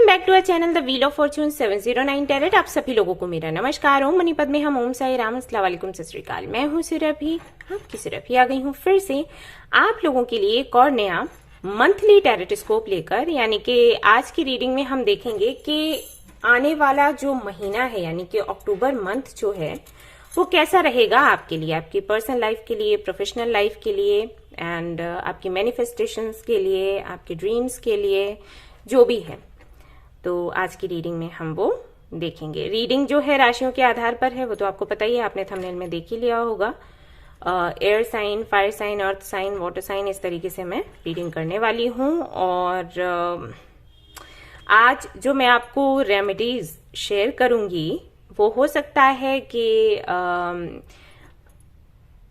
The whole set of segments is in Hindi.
Back to our channel the wheel of fortune 709 tarot. आप सभी लोगों को मेरा नमस्कार। ओम मणिपद में हम ओम साई राम, अस्सलाम वालेकुम, सत श्री अकाल। मैं हूँ सिरभि, आपकी सिरभि आ गई हूँ फिर से आप लोगों के लिए एक और नया मंथली टैरेटस्कोप लेकर। यानी कि आज की रीडिंग में हम देखेंगे कि आने वाला जो महीना है यानी कि अक्टूबर मंथ जो है वो कैसा रहेगा आपके लिए, आपकी पर्सनल लाइफ के लिए, प्रोफेशनल लाइफ के लिए एंड आपकी मैनिफेस्टेशंस के लिए, आपके ड्रीम्स के लिए, जो भी है। तो आज की रीडिंग में हम वो देखेंगे। रीडिंग जो है राशियों के आधार पर है, वो तो आपको पता ही है, आपने थंबनेल में देख ही लिया होगा। Air sign, fire sign, earth sign, water sign, इस तरीके से मैं रीडिंग करने वाली हूँ। और आज जो मैं आपको रेमेडीज शेयर करूंगी वो हो सकता है कि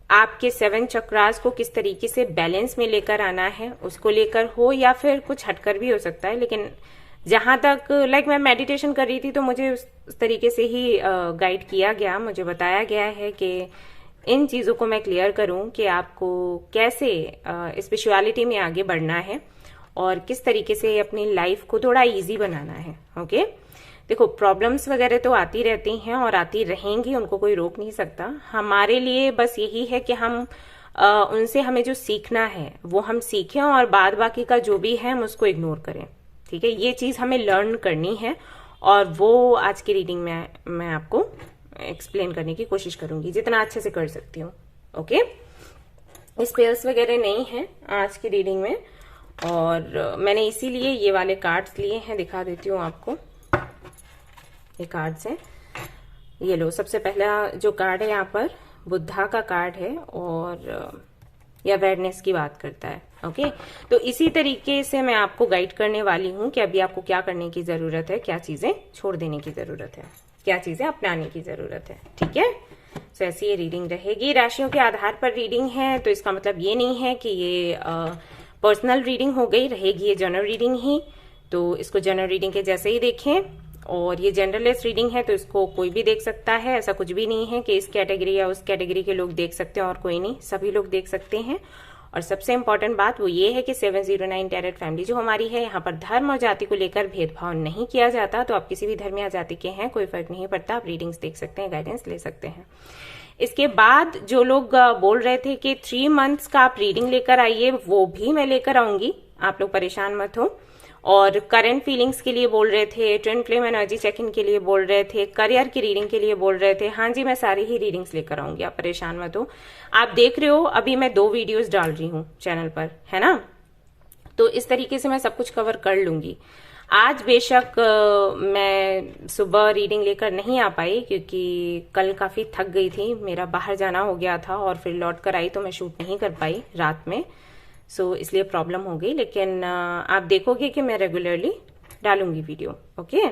आपके 7 चक्रास को किस तरीके से बैलेंस में लेकर आना है उसको लेकर हो, या फिर कुछ हटकर भी हो सकता है। लेकिन जहां तक मैं मेडिटेशन कर रही थी तो मुझे उस तरीके से ही गाइड किया गया, मुझे बताया गया है कि इन चीजों को मैं क्लियर करूं कि आपको कैसे स्पिरिचुअलिटी में आगे बढ़ना है और किस तरीके से अपनी लाइफ को थोड़ा इजी बनाना है। ओके, देखो प्रॉब्लम्स वगैरह तो आती रहती हैं और आती रहेंगी, उनको कोई रोक नहीं सकता। हमारे लिए बस यही है कि हम उनसे हमें जो सीखना है वो हम सीखें और बाद बाकी का जो भी है हम उसको इग्नोर करें। ठीक है, ये चीज हमें लर्न करनी है और वो आज की रीडिंग में मैं आपको एक्सप्लेन करने की कोशिश करूंगी जितना अच्छे से कर सकती हूँ। ओके, स्पेल्स वगैरह नहीं है आज की रीडिंग में और मैंने इसीलिए ये वाले कार्ड्स लिए हैं, दिखा देती हूँ आपको। ये कार्ड्स हैं, ये लो। सबसे पहला जो कार्ड है यहाँ पर बुद्धा का कार्ड है और ये अवेयरनेस की बात करता है। ओके, तो इसी तरीके से मैं आपको गाइड करने वाली हूँ कि अभी आपको क्या करने की जरूरत है, क्या चीजें छोड़ देने की जरूरत है, क्या चीजें अपनाने की जरूरत है। ठीक है, तो ऐसी ये रीडिंग रहेगी। राशियों के आधार पर रीडिंग है तो इसका मतलब ये नहीं है कि ये पर्सनल रीडिंग हो गई, रहेगी ये जनरल रीडिंग ही। तो इसको जनरल रीडिंग के जैसे ही देखें। और ये जनरलेस रीडिंग है तो इसको कोई भी देख सकता है, ऐसा कुछ भी नहीं है कि इस कैटेगरी या उस कैटेगरी के लोग देख सकते हैं और कोई नहीं, सभी लोग देख सकते हैं। और सबसे इंपॉर्टेंट बात वो ये है कि 709 टैरेट फैमिली जो हमारी है, यहाँ पर धर्म और जाति को लेकर भेदभाव नहीं किया जाता। तो आप किसी भी धर्म या जाति के हैं, कोई फर्क नहीं पड़ता, आप रीडिंग्स देख सकते हैं, गाइडेंस ले सकते हैं। इसके बाद जो लोग बोल रहे थे कि 3 मंथ्स का आप रीडिंग लेकर आइए, वो भी मैं लेकर आऊंगी, आप लोग परेशान मत हो। और करंट फीलिंग्स के लिए बोल रहे थे, twin flame energy check in के लिए बोल रहे थे, करियर की रीडिंग के लिए बोल रहे थे। हाँ जी, मैं सारी ही रीडिंग्स लेकर आऊंगी, आप परेशान मत हो। आप देख रहे हो अभी मैं 2 वीडियोस डाल रही हूँ चैनल पर, है ना, तो इस तरीके से मैं सब कुछ कवर कर लूंगी। आज बेशक मैं सुबह रीडिंग लेकर नहीं आ पाई क्योंकि कल काफी थक गई थी, मेरा बाहर जाना हो गया था और फिर लौट कर आई तो मैं शूट नहीं कर पाई रात में, इसलिए प्रॉब्लम हो गई। लेकिन आप देखोगे कि मैं रेगुलरली डालूंगी वीडियो। ओके,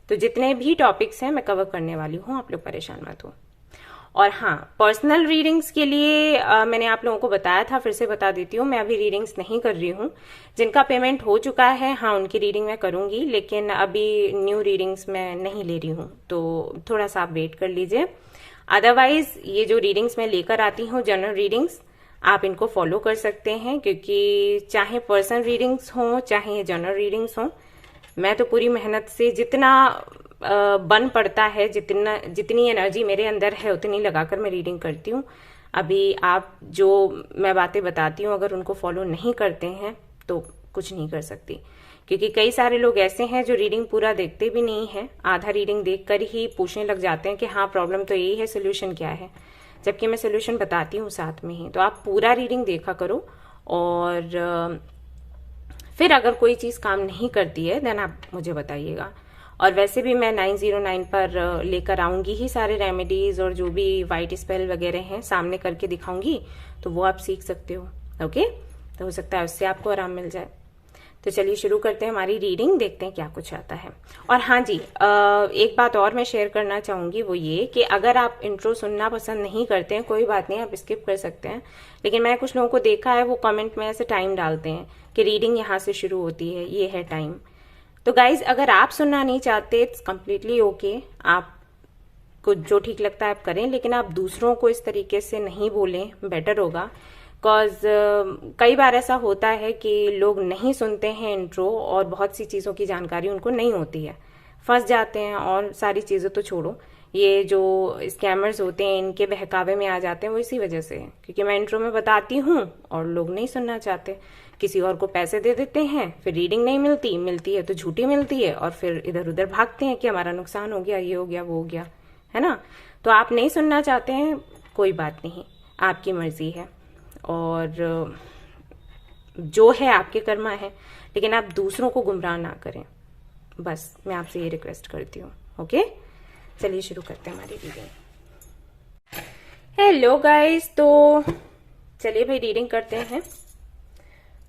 तो जितने भी टॉपिक्स हैं मैं कवर करने वाली हूँ, आप लोग परेशान मत हो। और हाँ, पर्सनल रीडिंग्स के लिए मैंने आप लोगों को बताया था, फिर से बता देती हूँ, मैं अभी रीडिंग्स नहीं कर रही हूँ। जिनका पेमेंट हो चुका है हाँ उनकी रीडिंग मैं करूंगी, लेकिन अभी न्यू रीडिंग्स मैं नहीं ले रही हूँ, तो थोड़ा सा आप वेट कर लीजिए। अदरवाइज ये जो रीडिंग्स मैं लेकर आती हूँ जनरल रीडिंग्स, आप इनको फॉलो कर सकते हैं क्योंकि चाहे पर्सनल रीडिंग्स हो चाहे जनरल रीडिंग्स हो, मैं तो पूरी मेहनत से जितना बन पड़ता है, जितनी एनर्जी मेरे अंदर है उतनी लगाकर मैं रीडिंग करती हूँ। अभी आप जो मैं बातें बताती हूँ अगर उनको फॉलो नहीं करते हैं तो कुछ नहीं कर सकती, क्योंकि कई सारे लोग ऐसे हैं जो रीडिंग पूरा देखते भी नहीं है, आधा रीडिंग देखकर ही पूछने लग जाते हैं कि हाँ प्रॉब्लम तो यही है, सोल्यूशन क्या है, जबकि मैं सोल्यूशन बताती हूँ साथ में ही। तो आप पूरा रीडिंग देखा करो और फिर अगर कोई चीज काम नहीं करती है देन आप मुझे बताइएगा। और वैसे भी मैं 909 पर लेकर आऊंगी ही सारे रेमेडीज और जो भी वाइट स्पेल वगैरह हैं सामने करके दिखाऊंगी, तो वो आप सीख सकते हो। ओके, तो हो सकता है उससे आपको आराम मिल जाए। तो चलिए शुरू करते हैं हमारी रीडिंग, देखते हैं क्या कुछ आता है। और हाँ जी, एक बात और मैं शेयर करना चाहूंगी, वो ये कि अगर आप इंट्रो सुनना पसंद नहीं करते हैं कोई बात नहीं, आप स्किप कर सकते हैं। लेकिन मैंने कुछ लोगों को देखा है वो कमेंट में ऐसे टाइम डालते हैं कि रीडिंग यहाँ से शुरू होती है, ये है टाइम। तो गाइज अगर आप सुनना नहीं चाहते इट्स कम्प्लीटली ओके, आपको जो ठीक लगता है आप करें, लेकिन आप दूसरों को इस तरीके से नहीं बोलें, बेटर होगा। बिकॉज कई बार ऐसा होता है कि लोग नहीं सुनते हैं इंट्रो और बहुत सी चीज़ों की जानकारी उनको नहीं होती है, फंस जाते हैं। और सारी चीज़ें तो छोड़ो, ये जो स्कैमर्स होते हैं इनके बहकावे में आ जाते हैं, वो इसी वजह से है क्योंकि मैं इंट्रो में बताती हूँ और लोग नहीं सुनना चाहते, किसी और को पैसे दे देते हैं, फिर रीडिंग नहीं मिलती है तो झूठी मिलती है और फिर इधर उधर भागते हैं कि हमारा नुकसान हो गया, ये हो गया, वो हो गया, है ना। तो आप नहीं सुनना चाहते हैं, कोई बात नहीं, आपकी मर्जी है और जो है आपके कर्मा है, लेकिन आप दूसरों को गुमराह ना करें, बस मैं आपसे ये रिक्वेस्ट करती हूँ। ओके, चलिए शुरू करते हैं हमारी रीडिंग। हेलो गाइस, तो चलिए भाई रीडिंग करते हैं,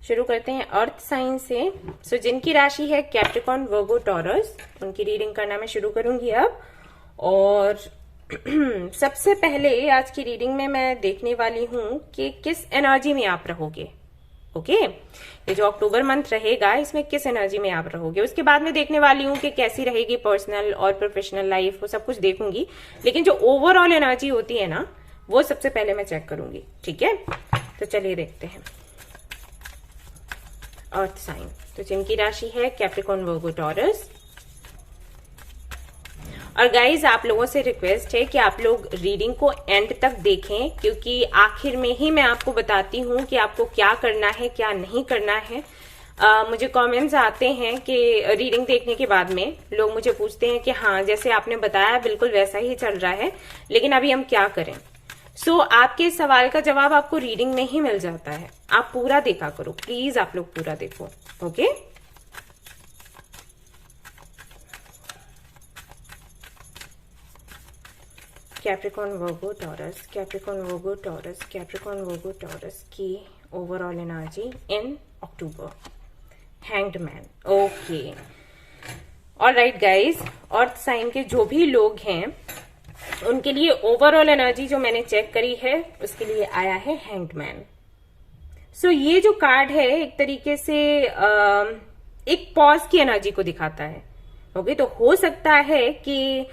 शुरू करते हैं अर्थ साइन से। सो जिनकी राशि है कैप्रिकॉर्न, वर्गो, टॉरस, उनकी रीडिंग करना मैं शुरू करूंगी अब। और सबसे पहले आज की रीडिंग में मैं देखने वाली हूं कि किस एनर्जी में आप रहोगे। ओके, ये जो अक्टूबर मंथ रहेगा इसमें किस एनर्जी में आप रहोगे। उसके बाद मैं देखने वाली हूँ कि कैसी रहेगी पर्सनल और प्रोफेशनल लाइफ, वो सब कुछ देखूंगी, लेकिन जो ओवरऑल एनर्जी होती है ना, वो सबसे पहले मैं चेक करूंगी। ठीक है, तो चलिए देखते हैं अर्थ साइन। तो जिनकी राशि है कैप्रिकॉर्न, वर्गो, टॉरस। और गाइज आप लोगों से रिक्वेस्ट है कि आप लोग रीडिंग को एंड तक देखें, क्योंकि आखिर में ही मैं आपको बताती हूँ कि आपको क्या करना है, क्या नहीं करना है। मुझे कमेंट्स आते हैं कि रीडिंग देखने के बाद में लोग मुझे पूछते हैं कि हाँ जैसे आपने बताया बिल्कुल वैसा ही चल रहा है, लेकिन अभी हम क्या करें। सो आपके सवाल का जवाब आपको रीडिंग में ही मिल जाता है। आप पूरा देखा करो प्लीज, आप लोग पूरा देखो। Okay, Capricorn, Virgo, Taurus, Capricorn, Virgo, Taurus, Capricorn, Virgo, Taurus की overall energy in October. Hanged man. Okay, alright guys, earth sign के जो भी लोग हैं उनके लिए ओवरऑल एनर्जी जो मैंने चेक करी है उसके लिए आया है हैंग्ड मैन। सो ये जो कार्ड है एक तरीके से एक पॉज की एनर्जी को दिखाता है। ओके, तो हो सकता है कि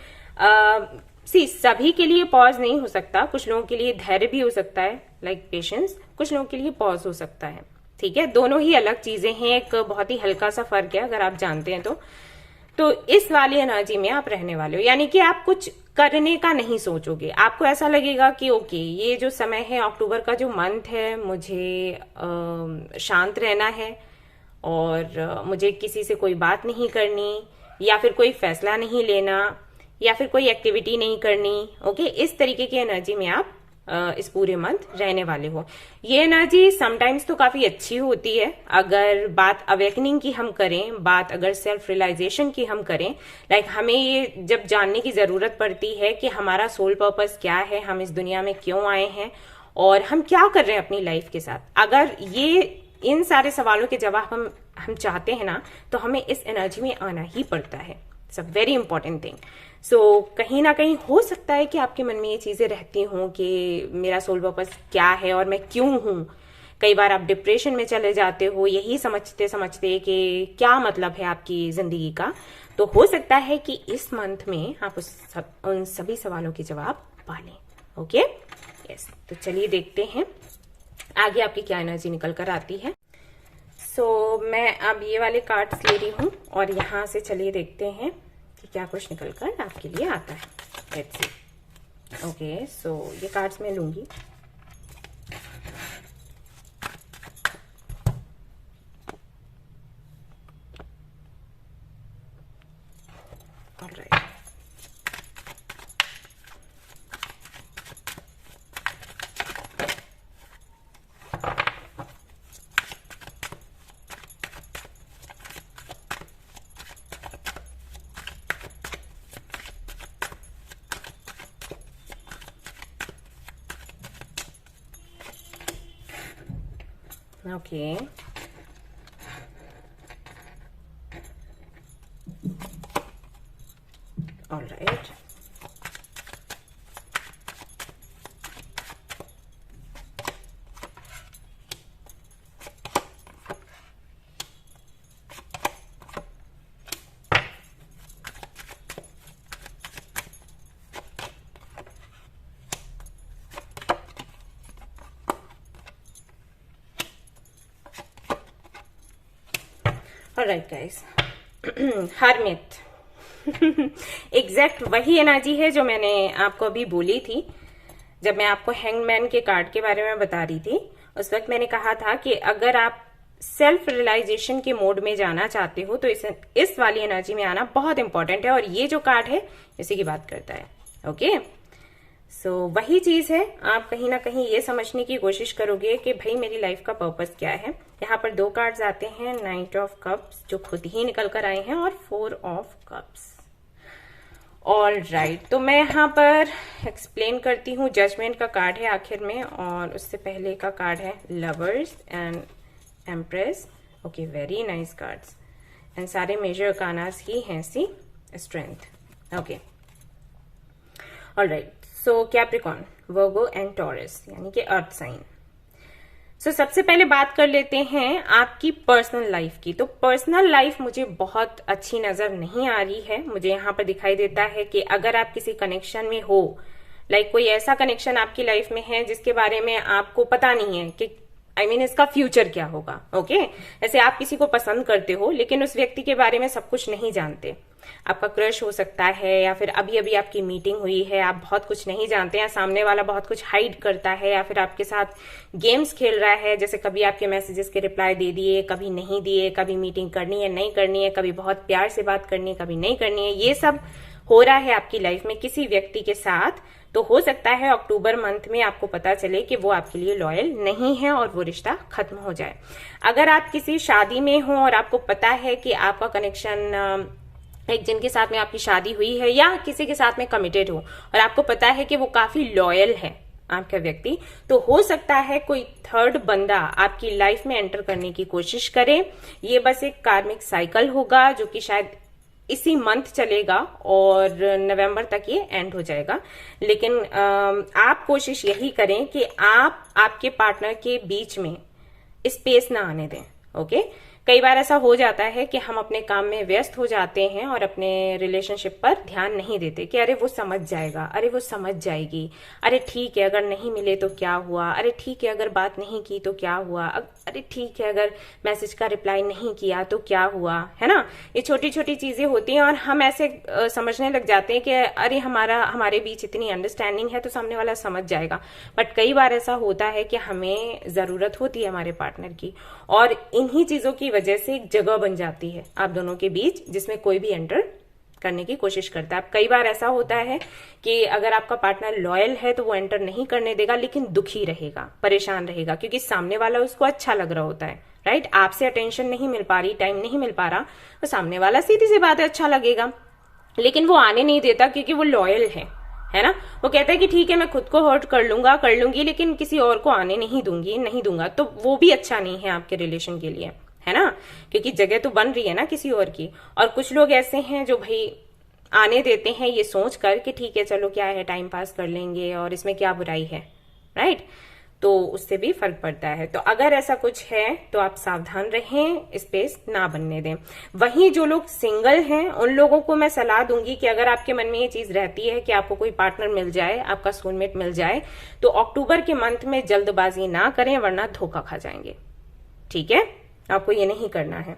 सभी के लिए पॉज नहीं हो सकता, कुछ लोगों के लिए धैर्य भी हो सकता है, लाइक पेशेंस, कुछ लोगों के लिए पॉज हो सकता है। ठीक है, दोनों ही अलग चीजें हैं, एक बहुत ही हल्का सा फर्क है अगर आप जानते हैं तो इस वाली एनर्जी में आप रहने वाले हो, यानी कि आप कुछ करने का नहीं सोचोगे। आपको ऐसा लगेगा कि ओके ये जो समय है, अक्टूबर का जो मंथ है, मुझे शांत रहना है और मुझे किसी से कोई बात नहीं करनी या फिर कोई फैसला नहीं लेना या फिर कोई एक्टिविटी नहीं करनी। ओके, इस तरीके की एनर्जी में आप इस पूरे मंथ रहने वाले हो। ये एनर्जी समटाइम्स तो काफी अच्छी होती है अगर बात अवेकनिंग की हम करें, बात अगर सेल्फ रियलाइजेशन की हम करें, लाइक हमें ये जब जानने की जरूरत पड़ती है कि हमारा सोल पर्पस क्या है, हम इस दुनिया में क्यों आए हैं और हम क्या कर रहे हैं अपनी लाइफ के साथ। अगर ये इन सारे सवालों के जवाब हम चाहते हैं ना, तो हमें इस एनर्जी में आना ही पड़ता है। It's a very important thing. So कहीं ना कहीं हो सकता है कि आपके मन में ये चीजें रहती हों कि मेरा सोल पर्पस क्या है और मैं क्यों हूं। कई बार आप डिप्रेशन में चले जाते हो यही समझते समझते कि क्या मतलब है आपकी जिंदगी का। तो हो सकता है कि इस मंथ में आप उन सभी सवालों के जवाब पा लें। ओके, यस, तो चलिए देखते हैं आगे आपकी क्या एनर्जी निकल कर आती है। सो मैं अब ये वाले कार्ड्स ले रही हूँ और यहाँ से चलिए देखते हैं कि क्या कुछ निकल कर आपके लिए आता है। Let's see. ओके, सो ये कार्ड्स मैं लूंगी। Alright, okay. All right. Alright guys, Harmeet exact वही एनर्जी है जो मैंने आपको अभी बोली थी जब मैं आपको हैंगमैन के कार्ड के बारे में बता रही थी। उस वक्त मैंने कहा था कि अगर आप सेल्फ रियलाइजेशन के मोड में जाना चाहते हो तो इस वाली एनर्जी में आना बहुत इंपॉर्टेंट है, और ये जो कार्ड है इसी की बात करता है। ओके, सो वही चीज है, आप कहीं ना कहीं ये समझने की कोशिश करोगे कि भाई मेरी लाइफ का पर्पस क्या है। यहाँ पर 2 कार्ड्स आते हैं, नाइट ऑफ कप्स जो खुद ही निकल कर आए हैं और 4 ऑफ कप्स। ऑल राइट, तो मैं यहाँ पर एक्सप्लेन करती हूँ। जजमेंट का कार्ड है आखिर में, और उससे पहले का कार्ड है lovers and empress. Okay, very nice cards, and सारे मेजर अरकानास ही हैं। See strength. Okay, all right, so Capricorn, Virgo and Taurus यानी कि अर्थ साइन। सो सबसे पहले बात कर लेते हैं आपकी पर्सनल लाइफ की। तो पर्सनल लाइफ मुझे बहुत अच्छी नजर नहीं आ रही है। मुझे यहाँ पर दिखाई देता है कि अगर आप किसी कनेक्शन में हो, लाइक कोई ऐसा कनेक्शन आपकी लाइफ में है जिसके बारे में आपको पता नहीं है कि इसका फ्यूचर क्या होगा। ओके, ऐसे आप किसी को पसंद करते हो लेकिन उस व्यक्ति के बारे में सब कुछ नहीं जानते। आपका क्रश हो सकता है, या फिर अभी अभी आपकी मीटिंग हुई है, आप बहुत कुछ नहीं जानते हैं, सामने वाला बहुत कुछ हाइड करता है, या फिर आपके साथ गेम्स खेल रहा है, जैसे कभी आपके मैसेजेस के रिप्लाई दे दिए, कभी नहीं दिए, कभी मीटिंग करनी है नहीं करनी है, कभी बहुत प्यार से बात करनी है, कभी नहीं करनी है। ये सब हो रहा है आपकी लाइफ में किसी व्यक्ति के साथ। तो हो सकता है अक्टूबर मंथ में आपको पता चले कि वो आपके लिए लॉयल नहीं है और वो रिश्ता खत्म हो जाए। अगर आप किसी शादी में हो और आपको पता है कि आपका कनेक्शन एक जिनके साथ में आपकी शादी हुई है या किसी के साथ में कमिटेड हो और आपको पता है कि वो काफी लॉयल है आपका व्यक्ति, तो हो सकता है कोई थर्ड बंदा आपकी लाइफ में एंटर करने की कोशिश करे। ये बस एक कार्मिक साइकिल होगा जो कि शायद इसी मंथ चलेगा और नवंबर तक ये एंड हो जाएगा। लेकिन आप कोशिश यही करें कि आप आपके पार्टनर के बीच में स्पेस ना आने दें। ओके, कई बार ऐसा हो जाता है कि हम अपने काम में व्यस्त हो जाते हैं और अपने रिलेशनशिप पर ध्यान नहीं देते कि अरे वो समझ जाएगा, अरे वो समझ जाएगी, अरे ठीक है अगर नहीं मिले तो क्या हुआ, अरे ठीक है अगर बात नहीं की तो क्या हुआ, अरे ठीक है अगर मैसेज का रिप्लाई नहीं किया तो क्या हुआ, है ना। ये छोटी छोटी चीजें होती हैं और हम ऐसे समझने लग जाते हैं कि अरे हमारे बीच इतनी अंडरस्टैंडिंग है तो सामने वाला समझ जाएगा। बट कई बार ऐसा होता है कि हमें जरूरत होती है हमारे पार्टनर की, और इन्हीं चीजों की वजह से एक जगह बन जाती है आप दोनों के बीच जिसमें कोई भी एंटर करने की कोशिश करता है। कई बार ऐसा होता है कि अगर आपका पार्टनर लॉयल है तो वो एंटर नहीं करने देगा, लेकिन दुखी रहेगा, परेशान रहेगा, क्योंकि सामने वाला उसको अच्छा लग रहा होता है। राइट, आपसे अटेंशन नहीं मिल पा रही, टाइम नहीं मिल पा रहा, तो सामने वाला सीधी सी बात है अच्छा लगेगा, लेकिन वो आने नहीं देता क्योंकि वो लॉयल है ना। वो कहता है कि ठीक है मैं खुद को हर्ट कर लूंगा, कर लूंगी, लेकिन किसी और को आने नहीं दूंगा। तो वो भी अच्छा नहीं है आपके रिलेशन के लिए, है ना, क्योंकि जगह तो बन रही है ना किसी और की। और कुछ लोग ऐसे हैं जो भाई आने देते हैं ये सोच कर कि ठीक है चलो क्या है टाइम पास कर लेंगे और इसमें क्या बुराई है। राइट, तो उससे भी फर्क पड़ता है। तो अगर ऐसा कुछ है तो आप सावधान रहें, स्पेस ना बनने दें। वहीं जो लोग सिंगल हैं उन लोगों को मैं सलाह दूंगी कि अगर आपके मन में ये चीज रहती है कि आपको कोई पार्टनर मिल जाए, आपका सोलमेट मिल जाए, तो अक्टूबर के मंथ में जल्दबाजी ना करें वरना धोखा खा जाएंगे। ठीक है, आपको ये नहीं करना है।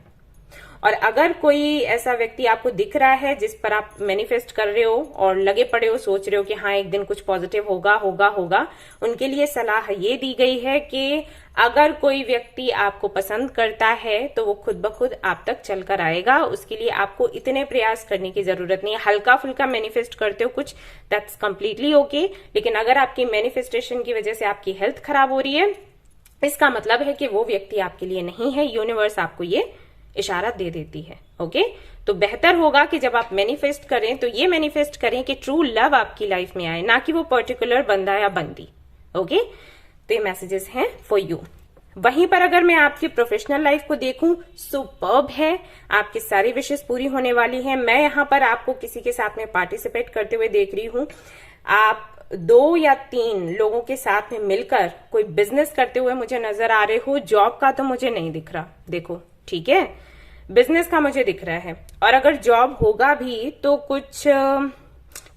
और अगर कोई ऐसा व्यक्ति आपको दिख रहा है जिस पर आप मैनिफेस्ट कर रहे हो और लगे पड़े हो, सोच रहे हो कि हाँ एक दिन कुछ पॉजिटिव होगा, उनके लिए सलाह ये दी गई है कि अगर कोई व्यक्ति आपको पसंद करता है तो वो खुद ब खुद आप तक चलकर आएगा। उसके लिए आपको इतने प्रयास करने की जरूरत नहीं है। हल्का फुल्का मैनिफेस्ट करते हो कुछ, दैट्स कंप्लीटली ओके, लेकिन अगर आपकी मैनिफेस्टेशन की वजह से आपकी हेल्थ खराब हो रही है, इसका मतलब है कि वो व्यक्ति आपके लिए नहीं है। यूनिवर्स आपको ये इशारा दे देती है। ओके, तो बेहतर होगा कि जब आप मैनिफेस्ट करें तो ये मैनिफेस्ट करें कि ट्रू लव आपकी लाइफ में आए, ना कि वो पर्टिकुलर बंदा या बंदी। ओके, तो ये मैसेजेस हैं फॉर यू। वहीं पर अगर मैं आपकी प्रोफेशनल लाइफ को देखूं, सुपर्ब है, आपकी सारी विशेष पूरी होने वाली है। मैं यहाँ पर आपको किसी के साथ में पार्टिसिपेट करते हुए देख रही हूँ। आप 2 या 3 लोगों के साथ में मिलकर कोई बिजनेस करते हुए मुझे नजर आ रहे हो। जॉब का तो मुझे नहीं दिख रहा, देखो, ठीक है, बिजनेस का मुझे दिख रहा है। और अगर जॉब होगा भी तो कुछ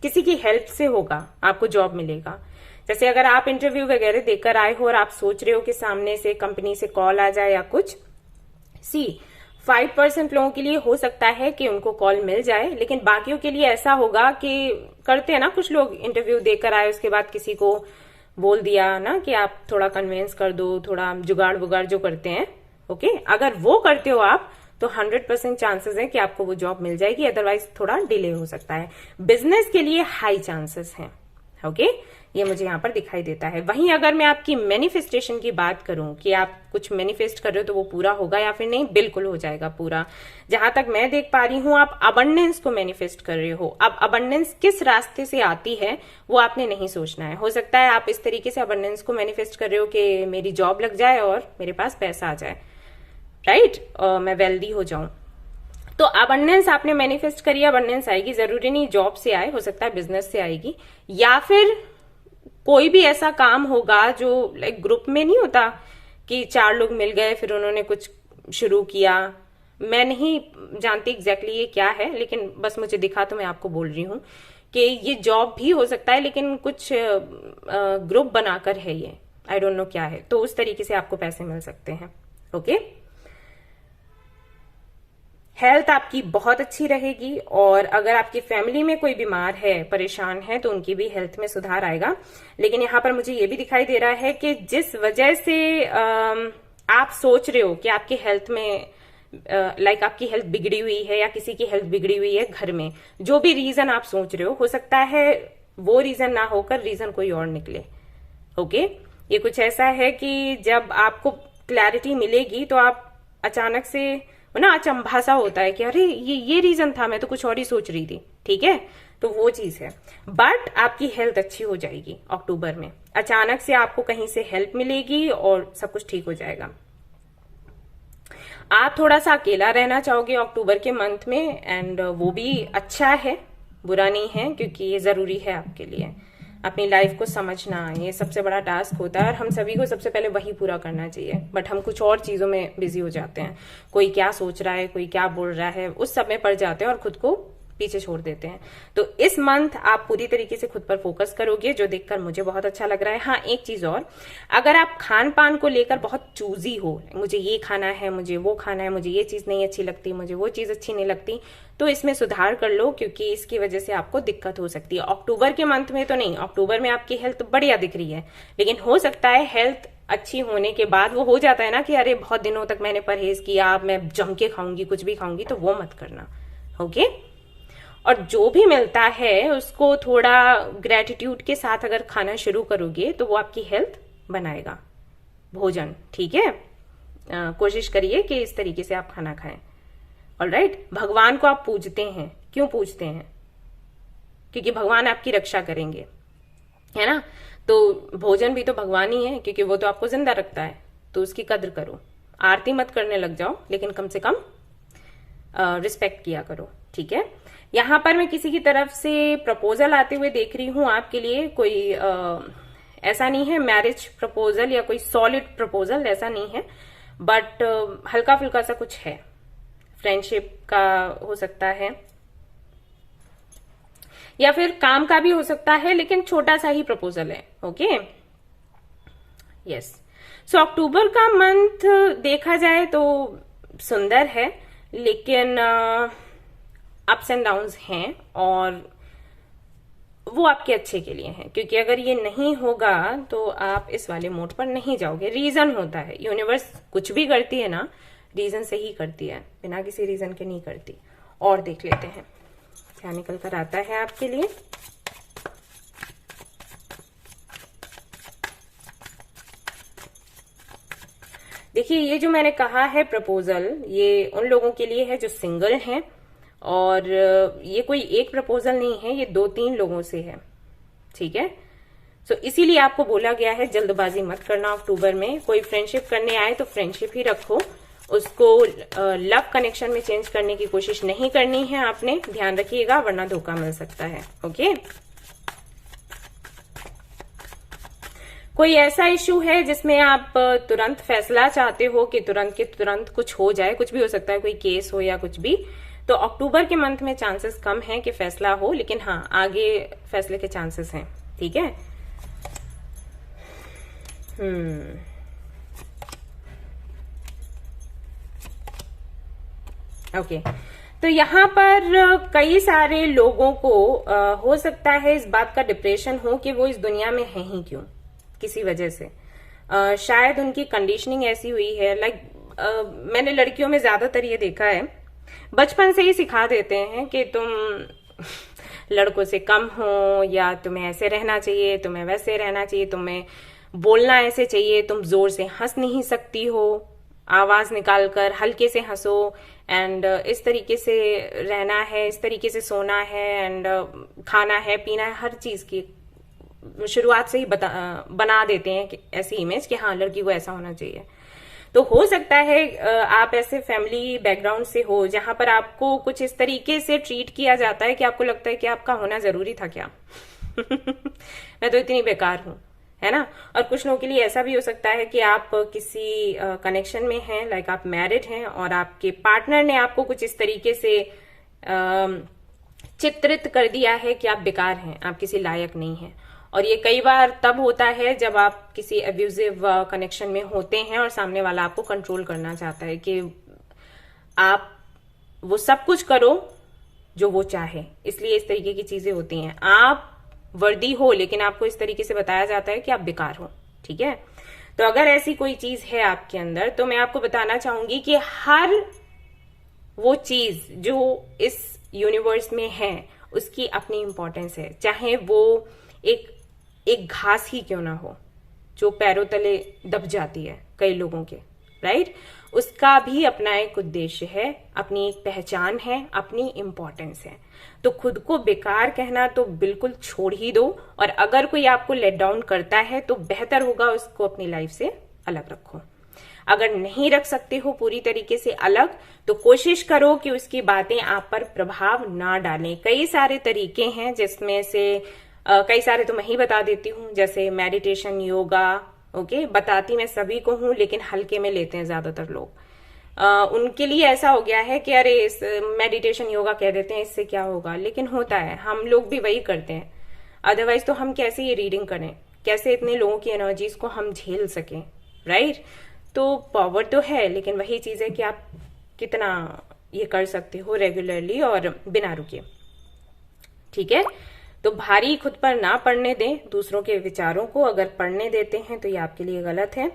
किसी की हेल्प से होगा, आपको जॉब मिलेगा। जैसे अगर आप इंटरव्यू वगैरह देकर आए हो और आप सोच रहे हो कि सामने से कंपनी से कॉल आ जाए या कुछ। सी 5% लोगों के लिए हो सकता है कि उनको कॉल मिल जाए, लेकिन बाकियों के लिए ऐसा होगा कि करते हैं ना कुछ लोग, इंटरव्यू देकर आए उसके बाद किसी को बोल दिया ना कि आप थोड़ा कन्विंस कर दो, थोड़ा जुगाड़ वुगाड़ जो करते हैं, ओके, अगर वो करते हो आप तो 100% चांसेस है कि आपको वो जॉब मिल जाएगी, अदरवाइज थोड़ा डिले हो सकता है। बिजनेस के लिए हाई चांसेस हैं, ओके, ये मुझे यहाँ पर दिखाई देता है। वहीं अगर मैं आपकी मैनिफेस्टेशन की बात करूं कि आप कुछ मैनिफेस्ट कर रहे हो तो वो पूरा होगा या फिर नहीं, बिल्कुल हो जाएगा पूरा। जहां तक मैं देख पा रही हूं आप अबंडेंस को मैनिफेस्ट कर रहे हो। अब अबंडेंस किस रास्ते से आती है वो आपने नहीं सोचना है। हो सकता है आप इस तरीके से अबंडेंस को मैनिफेस्ट कर रहे हो कि मेरी जॉब लग जाए और मेरे पास पैसा आ जाए, राइट, मैं वेल्दी हो जाऊं, तो अबंडेंस आपने मैनिफेस्ट करी, अबंडेंस आएगी। जरूरी नहीं जॉब से आए, हो सकता है बिजनेस से आएगी, या फिर कोई भी ऐसा काम होगा जो लाइक ग्रुप में नहीं होता कि 4 लोग मिल गए फिर उन्होंने कुछ शुरू किया। मैं नहीं जानती एग्जैक्टली ये क्या है, लेकिन बस मुझे दिखा तो मैं आपको बोल रही हूँ कि ये जॉब भी हो सकता है, लेकिन कुछ ग्रुप बनाकर है ये, आई डोंट नो क्या है, तो उस तरीके से आपको पैसे मिल सकते हैं, ओके। हेल्थ आपकी बहुत अच्छी रहेगी, और अगर आपकी फैमिली में कोई बीमार है, परेशान है, तो उनकी भी हेल्थ में सुधार आएगा। लेकिन यहाँ पर मुझे ये भी दिखाई दे रहा है कि जिस वजह से आप सोच रहे हो कि आपकी हेल्थ में लाइक आपकी हेल्थ बिगड़ी हुई है या किसी की हेल्थ बिगड़ी हुई है घर में, जो भी रीजन आप सोच रहे हो सकता है वो रीजन ना होकर रीजन कोई और निकले, ओके। ये कुछ ऐसा है कि जब आपको क्लैरिटी मिलेगी तो आप अचानक से ना अचंभा सा होता है कि अरे ये रीजन था, मैं तो कुछ और ही सोच रही थी, ठीक है, तो वो चीज है। बट आपकी हेल्थ अच्छी हो जाएगी अक्टूबर में, अचानक से आपको कहीं से हेल्प मिलेगी और सब कुछ ठीक हो जाएगा। आप थोड़ा सा अकेला रहना चाहोगे अक्टूबर के मंथ में, एंड वो भी अच्छा है, बुरा नहीं है, क्योंकि ये जरूरी है आपके लिए अपनी लाइफ को समझना। ये सबसे बड़ा टास्क होता है और हम सभी को सबसे पहले वही पूरा करना चाहिए, बट हम कुछ और चीजों में बिजी हो जाते हैं। कोई क्या सोच रहा है, कोई क्या बोल रहा है, उस सब में पड़ जाते हैं और खुद को पीछे छोड़ देते हैं। तो इस मंथ आप पूरी तरीके से खुद पर फोकस करोगे, जो देखकर मुझे बहुत अच्छा लग रहा है। हाँ, एक चीज और, अगर आप खान पान को लेकर बहुत चूजी हो, मुझे ये खाना है, मुझे वो खाना है, मुझे ये चीज नहीं अच्छी लगती, मुझे वो चीज अच्छी नहीं लगती, तो इसमें सुधार कर लो, क्योंकि इसकी वजह से आपको दिक्कत हो सकती है। अक्टूबर के मंथ में तो नहीं, अक्टूबर में आपकी हेल्थ बढ़िया दिख रही है, लेकिन हो सकता है हेल्थ अच्छी होने के बाद वो हो जाता है ना कि अरे बहुत दिनों तक मैंने परहेज किया, अब मैं जम के खाऊंगी, कुछ भी खाऊंगी, तो वो मत करना, ओके। और जो भी मिलता है उसको थोड़ा ग्रेटिट्यूड के साथ अगर खाना शुरू करोगे तो वो आपकी हेल्थ बनाएगा, भोजन, ठीक है। कोशिश करिए कि इस तरीके से आप खाना खाएं, ऑलराइट। भगवान को आप पूजते हैं, क्यों पूजते हैं? क्योंकि भगवान आपकी रक्षा करेंगे, है ना। तो भोजन भी तो भगवान ही है, क्योंकि वो तो आपको जिंदा रखता है, तो उसकी कद्र करो। आरती मत करने लग जाओ, लेकिन कम से कम रिस्पेक्ट किया करो, ठीक है। यहां पर मैं किसी की तरफ से प्रपोजल आते हुए देख रही हूं आपके लिए। कोई ऐसा नहीं है मैरिज प्रपोजल या कोई सॉलिड प्रपोजल, ऐसा नहीं है, बट हल्का फुल्का सा कुछ है, फ्रेंडशिप का हो सकता है या फिर काम का भी हो सकता है, लेकिन छोटा सा ही प्रपोजल है, ओके। यस, सो अक्टूबर का मंथ देखा जाए तो सुंदर है, लेकिन अप्स एंड डाउन्स हैं, और वो आपके अच्छे के लिए हैं, क्योंकि अगर ये नहीं होगा तो आप इस वाले मोड पर नहीं जाओगे। रीजन होता है, यूनिवर्स कुछ भी करती है ना रीजन से ही करती है, बिना किसी रीजन के नहीं करती। और देख लेते हैं क्या निकल कर आता है आपके लिए। देखिए, ये जो मैंने कहा है प्रपोजल, ये उन लोगों के लिए है जो सिंगल हैं, और ये कोई एक प्रपोजल नहीं है, ये 2-3 लोगों से है, ठीक है। सो इसीलिए आपको बोला गया है जल्दबाजी मत करना अक्टूबर में। कोई फ्रेंडशिप करने आए तो फ्रेंडशिप ही रखो, उसको लव कनेक्शन में चेंज करने की कोशिश नहीं करनी है आपने, ध्यान रखिएगा, वरना धोखा मिल सकता है, ओके। कोई ऐसा इश्यू है जिसमें आप तुरंत फैसला चाहते हो कि तुरंत के तुरंत कुछ हो जाए, कुछ भी हो सकता है, कोई केस हो या कुछ भी, तो अक्टूबर के मंथ में चांसेस कम हैं कि फैसला हो, लेकिन हाँ आगे फैसले के चांसेस हैं, ठीक है। ओके, तो यहाँ पर कई सारे लोगों को हो सकता है इस बात का डिप्रेशन हो कि वो इस दुनिया में है ही क्यों, किसी वजह से। शायद उनकी कंडीशनिंग ऐसी हुई है, लाइक मैंने लड़कियों में ज्यादातर ये देखा है, बचपन से ही सिखा देते हैं कि तुम लड़कों से कम हो, या तुम्हें ऐसे रहना चाहिए, तुम्हें वैसे रहना चाहिए, तुम्हें बोलना ऐसे चाहिए, तुम जोर से हंस नहीं सकती हो, आवाज निकालकर हल्के से हंसो, एंड इस तरीके से रहना है, इस तरीके से सोना है, एंड खाना है, पीना है, हर चीज की शुरुआत से ही बना देते हैं कि ऐसी इमेज कि हाँ लड़की को ऐसा होना चाहिए। तो हो सकता है आप ऐसे फैमिली बैकग्राउंड से हो जहां पर आपको कुछ इस तरीके से ट्रीट किया जाता है कि आपको लगता है कि आपका होना जरूरी था क्या। मैं तो इतनी बेकार हूं, है ना। और कुछ लोगों के लिए ऐसा भी हो सकता है कि आप किसी कनेक्शन में हैं, लाइक आप मैरिड हैं और आपके पार्टनर ने आपको कुछ इस तरीके से चित्रित कर दिया है कि आप बेकार हैं, आप किसी लायक नहीं हैं। और ये कई बार तब होता है जब आप किसी अब्यूजिव कनेक्शन में होते हैं और सामने वाला आपको कंट्रोल करना चाहता है कि आप वो सब कुछ करो जो वो चाहे, इसलिए इस तरीके की चीजें होती हैं। आप वर्दी हो लेकिन आपको इस तरीके से बताया जाता है कि आप बेकार हो, ठीक है। तो अगर ऐसी कोई चीज है आपके अंदर तो मैं आपको बताना चाहूंगी कि हर वो चीज जो इस यूनिवर्स में है उसकी अपनी इंपॉर्टेंस है, चाहे वो एक घास ही क्यों ना हो जो पैरों तले दब जाती है कई लोगों के, राइट। उसका भी अपना एक उद्देश्य है, अपनी एक पहचान है, अपनी इंपॉर्टेंस है। तो खुद को बेकार कहना तो बिल्कुल छोड़ ही दो, और अगर कोई आपको लेट डाउन करता है तो बेहतर होगा उसको अपनी लाइफ से अलग रखो। अगर नहीं रख सकते हो पूरी तरीके से अलग, तो कोशिश करो कि उसकी बातें आप पर प्रभाव ना डालें। कई सारे तरीके हैं जिसमें से कई सारे तो मैं ही बता देती हूँ, जैसे मेडिटेशन, योगा। ओके, बताती मैं सभी को हूँ लेकिन हल्के में लेते हैं ज्यादातर लोग। उनके लिए ऐसा हो गया है कि अरे इस मेडिटेशन योगा कह देते हैं, इससे क्या होगा, लेकिन होता है, हम लोग भी वही करते हैं। अदरवाइज तो हम कैसे ये रीडिंग करें, कैसे इतने लोगों की एनर्जीज को हम झेल सकें, राइट। तो पावर तो है, लेकिन वही चीज है कि आप कितना ये कर सकते हो रेगुलरली और बिना रुके, ठीक है। तो भारी खुद पर ना पड़ने दें दूसरों के विचारों को, अगर पढ़ने देते हैं तो ये आपके लिए गलत है।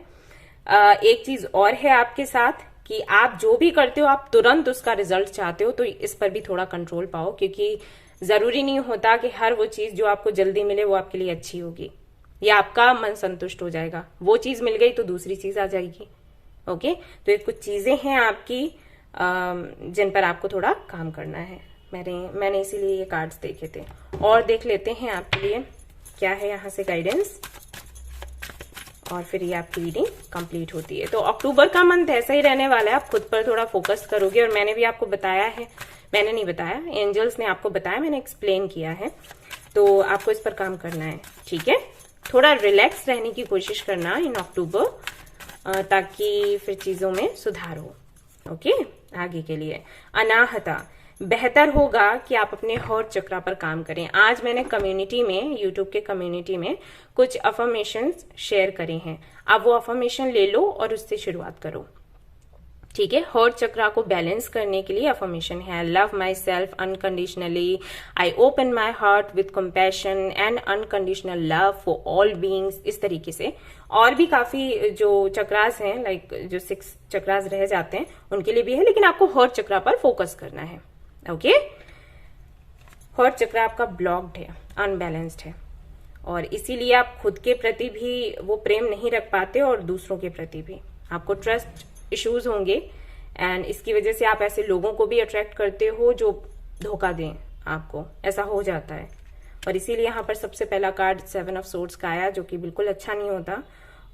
एक चीज और है आपके साथ कि आप जो भी करते हो आप तुरंत उसका रिजल्ट चाहते हो, तो इस पर भी थोड़ा कंट्रोल पाओ, क्योंकि जरूरी नहीं होता कि हर वो चीज जो आपको जल्दी मिले वो आपके लिए अच्छी होगी या आपका मन संतुष्ट हो जाएगा। वो चीज मिल गई तो दूसरी चीज आ जाएगी। ओके, तो ये कुछ चीजें हैं आपकी जिन पर आपको थोड़ा काम करना है। मैंने इसीलिए ये कार्ड्स देखे थे, और देख लेते हैं आपके लिए क्या है यहाँ से गाइडेंस, और फिर ये आपकी रीडिंग कंप्लीट होती है। तो अक्टूबर का मंथ ऐसा ही रहने वाला है, आप खुद पर थोड़ा फोकस करोगे, और मैंने भी आपको बताया है, मैंने नहीं बताया, एंजल्स ने आपको बताया, मैंने एक्सप्लेन किया है, तो आपको इस पर काम करना है, ठीक है। थोड़ा रिलैक्स रहने की कोशिश करना इन अक्टूबर, ताकि फिर चीजों में सुधार हो। ओके, आगे के लिए अनाहता, बेहतर होगा कि आप अपने हर्ट चक्रा पर काम करें। आज मैंने कम्युनिटी में, यूट्यूब के कम्युनिटी में कुछ अफर्मेशंस शेयर करे हैं, आप वो अफर्मेशन ले लो और उससे शुरुआत करो, ठीक है। हर्ट चक्रा को बैलेंस करने के लिए अफर्मेशन है, love my self unconditionally, I open my heart with compassion and unconditional love for all beings, इस तरीके से। और भी काफी जो चक्रास हैं, लाइक जो 6 चक्रास रह जाते हैं उनके लिए भी है, लेकिन आपको हर्ट चक्रा पर फोकस करना है। ओके, हर्ट चक्र आपका ब्लॉक्ड है, अनबैलेंस्ड है, और इसीलिए आप खुद के प्रति भी वो प्रेम नहीं रख पाते और दूसरों के प्रति भी आपको ट्रस्ट इश्यूज होंगे, एंड इसकी वजह से आप ऐसे लोगों को भी अट्रैक्ट करते हो जो धोखा दें आपको, ऐसा हो जाता है। और इसीलिए यहाँ पर सबसे पहला कार्ड 7 ऑफ सोर्ड्स का आया, जो कि बिल्कुल अच्छा नहीं होता,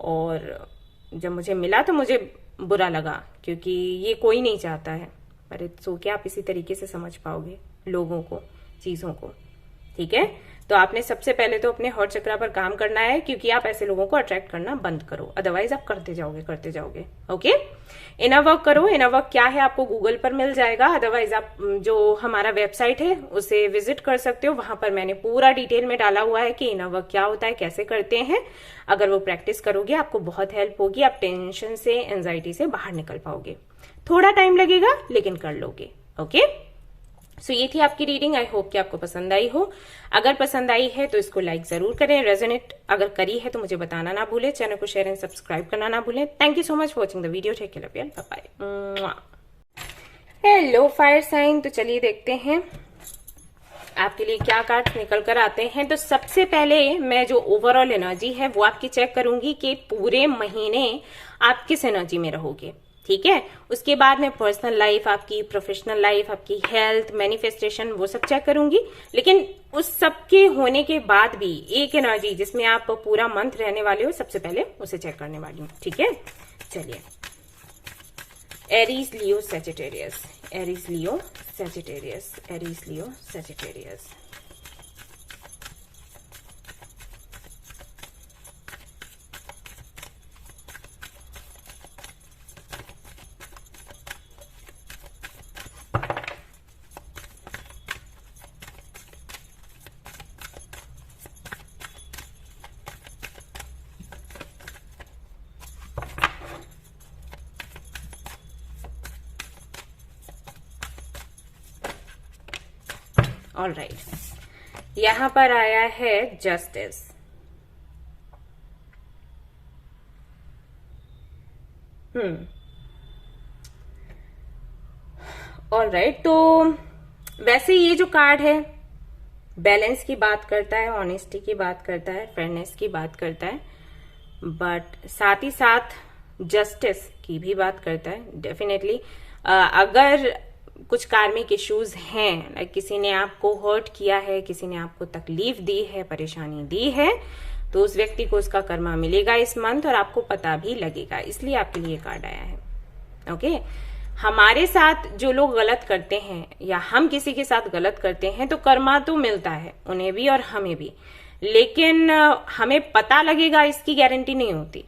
और जब मुझे मिला तो मुझे बुरा लगा, क्योंकि ये कोई नहीं चाहता है, पर इट्स ओके, आप इसी तरीके से समझ पाओगे लोगों को, चीजों को, ठीक है। तो आपने सबसे पहले तो अपने हर्ट चक्र पर काम करना है, क्योंकि आप ऐसे लोगों को अट्रैक्ट करना बंद करो, अदरवाइज आप करते जाओगे। ओके, इनर वर्क करो। इनर वर्क क्या है आपको गूगल पर मिल जाएगा, अदरवाइज आप जो हमारा वेबसाइट है उसे विजिट कर सकते हो, वहां पर मैंने पूरा डिटेल में डाला हुआ है कि इनर वर्क क्या होता है, कैसे करते हैं। अगर वो प्रैक्टिस करोगे आपको बहुत हेल्प होगी, आप टेंशन से, एंजाइटी से बाहर निकल पाओगे। थोड़ा टाइम लगेगा लेकिन कर लोगे। ओके, सो ये थी आपकी रीडिंग। आई होप कि आपको पसंद आई हो। अगर पसंद आई है तो इसको लाइक जरूर करें। रेजोनेट अगर करी है तो मुझे बताना ना भूलें। चैनल को शेयर एंड सब्सक्राइब करना ना भूलें। Thank you so much for watching the video. Take care, bye bye. Hello fire sign, तो चलिए देखते हैं आपके लिए क्या कार्ड निकल कर आते हैं। तो सबसे पहले मैं जो ओवरऑल एनर्जी है वो आपकी चेक करूंगी कि पूरे महीने आप किस एनर्जी में रहोगे, ठीक है। उसके बाद मैं पर्सनल लाइफ, आपकी प्रोफेशनल लाइफ, आपकी हेल्थ, मैनिफेस्टेशन, वो सब चेक करूंगी। लेकिन उस सब के होने के बाद भी एक एनर्जी जिसमें आप पूरा मंथ रहने वाले हो, सबसे पहले उसे चेक करने वाली हूँ, ठीक है। चलिए, एरीज, लियो, सैजिटेरियस, एरीज, लियो, सैजिटेरियस, एरीज, लियो, सैजिटेरियस। ऑल राइट, यहां पर आया है जस्टिस। ऑल राइट, तो वैसे ये जो कार्ड है बैलेंस की बात करता है, ऑनेस्टी की बात करता है, फेयरनेस की बात करता है, बट साथ ही साथ जस्टिस की भी बात करता है। डेफिनेटली अगर कुछ कार्मिक इश्यूज हैं, लाइक किसी ने आपको हर्ट किया है, किसी ने आपको तकलीफ दी है, परेशानी दी है, तो उस व्यक्ति को उसका कर्मा मिलेगा इस मंथ और आपको पता भी लगेगा। इसलिए आपके लिए कार्ड आया है। ओके, हमारे साथ जो लोग गलत करते हैं या हम किसी के साथ गलत करते हैं तो कर्मा तो मिलता है उन्हें भी और हमें भी, लेकिन हमें पता लगेगा इसकी गारंटी नहीं होती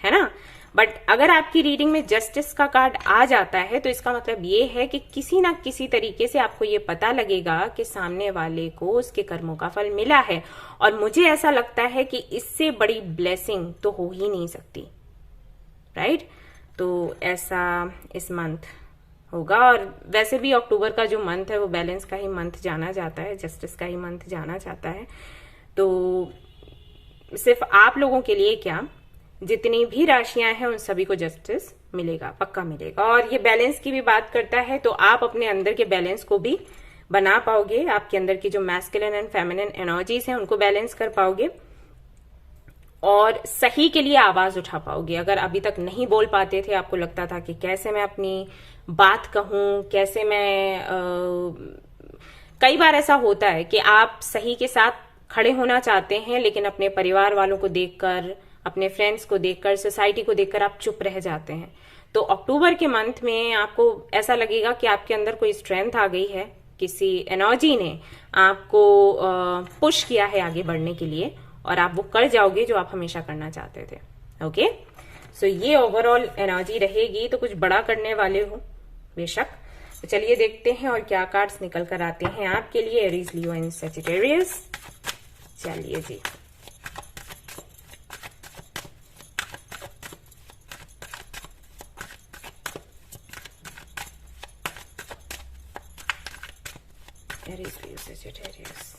है ना। बट अगर आपकी रीडिंग में जस्टिस का कार्ड आ जाता है तो इसका मतलब ये है कि किसी ना किसी तरीके से आपको ये पता लगेगा कि सामने वाले को उसके कर्मों का फल मिला है। और मुझे ऐसा लगता है कि इससे बड़ी ब्लेसिंग तो हो ही नहीं सकती, राइट। तो ऐसा इस मंथ होगा। और वैसे भी अक्टूबर का जो मंथ है वो बैलेंस का ही मंथ जाना जाता है, जस्टिस का ही मंथ जाना जाता है। तो सिर्फ आप लोगों के लिए क्या, जितनी भी राशियां हैं उन सभी को जस्टिस मिलेगा, पक्का मिलेगा। और ये बैलेंस की भी बात करता है, तो आप अपने अंदर के बैलेंस को भी बना पाओगे। आपके अंदर की जो मैस्कुलिन एंड फेमिनिन एनर्जीज हैं उनको बैलेंस कर पाओगे और सही के लिए आवाज उठा पाओगे। अगर अभी तक नहीं बोल पाते थे, आपको लगता था कि कैसे मैं अपनी बात कहूं, कैसे मैं कई बार ऐसा होता है कि आप सही के साथ खड़े होना चाहते हैं लेकिन अपने परिवार वालों को देखकर, अपने फ्रेंड्स को देखकर, सोसाइटी को देखकर आप चुप रह जाते हैं। तो अक्टूबर के मंथ में आपको ऐसा लगेगा कि आपके अंदर कोई स्ट्रेंथ आ गई है, किसी एनर्जी ने आपको पुश किया है आगे बढ़ने के लिए और आप वो कर जाओगे जो आप हमेशा करना चाहते थे। ओके, सो ये ओवरऑल एनर्जी रहेगी। तो कुछ बड़ा करने वाले हो बेशक। तो चलिए देखते हैं और क्या कार्ड्स निकल कर आते हैं आपके लिए, एरीज, लियो एंड सैजिटेरियस। चलिए जी, Aries, Leo, Sagittarius.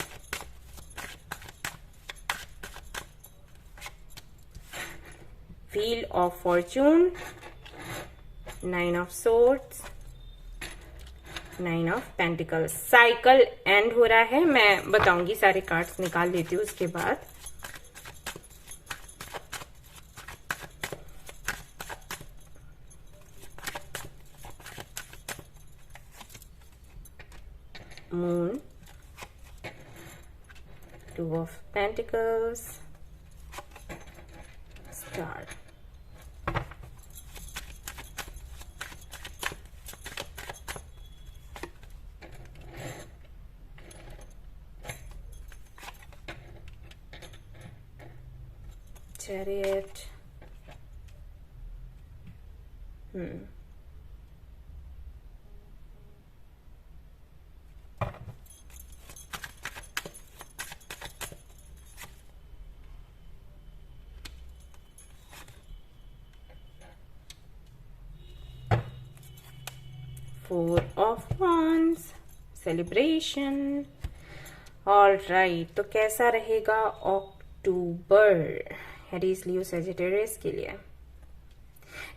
Wheel of Fortune, Nine of Swords, Nine of Pentacles. Cycle and हो रहा है। मैं बताऊंगी, सारे कार्ड्स निकाल लेती हूँ उसके बाद। Moon, Two of Pentacles, Star. Chariot. Four of wands, celebration. All right, तो कैसा रहेगा अक्टूबर एरीज लियो सजिटेरियस के लिए?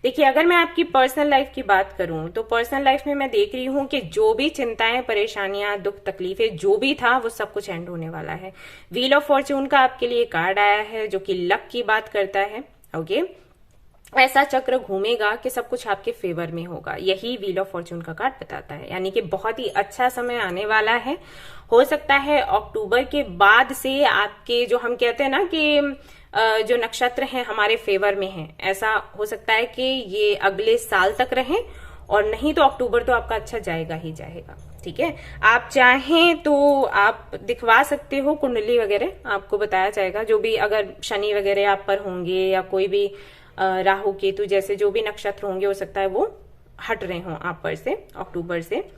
देखिए, अगर मैं आपकी पर्सनल लाइफ की बात करूं तो पर्सनल लाइफ में मैं देख रही हूं कि जो भी चिंताएं, परेशानियां, दुख, तकलीफें जो भी था वो सब कुछ एंड होने वाला है। व्हील ऑफ फॉर्च्यून का आपके लिए कार्ड आया है जो कि लक की बात करता है। ओके, ऐसा चक्र घूमेगा कि सब कुछ आपके फेवर में होगा, यही व्हील ऑफ फॉर्च्यून का कार्ड बताता है। यानी कि बहुत ही अच्छा समय आने वाला है। हो सकता है अक्टूबर के बाद से आपके, जो हम कहते हैं ना कि जो नक्षत्र हैं हमारे फेवर में हैं, ऐसा हो सकता है कि ये अगले साल तक रहें, और नहीं तो अक्टूबर तो आपका अच्छा जाएगा ही जाएगा। ठीक है, आप चाहें तो आप दिखवा सकते हो कुंडली वगैरह, आपको बताया जाएगा। जो भी अगर शनि वगैरह आप पर होंगे या कोई भी राहु केतु जैसे जो भी नक्षत्र होंगे, हो सकता है वो हट रहे हों आप पर से अक्टूबर से।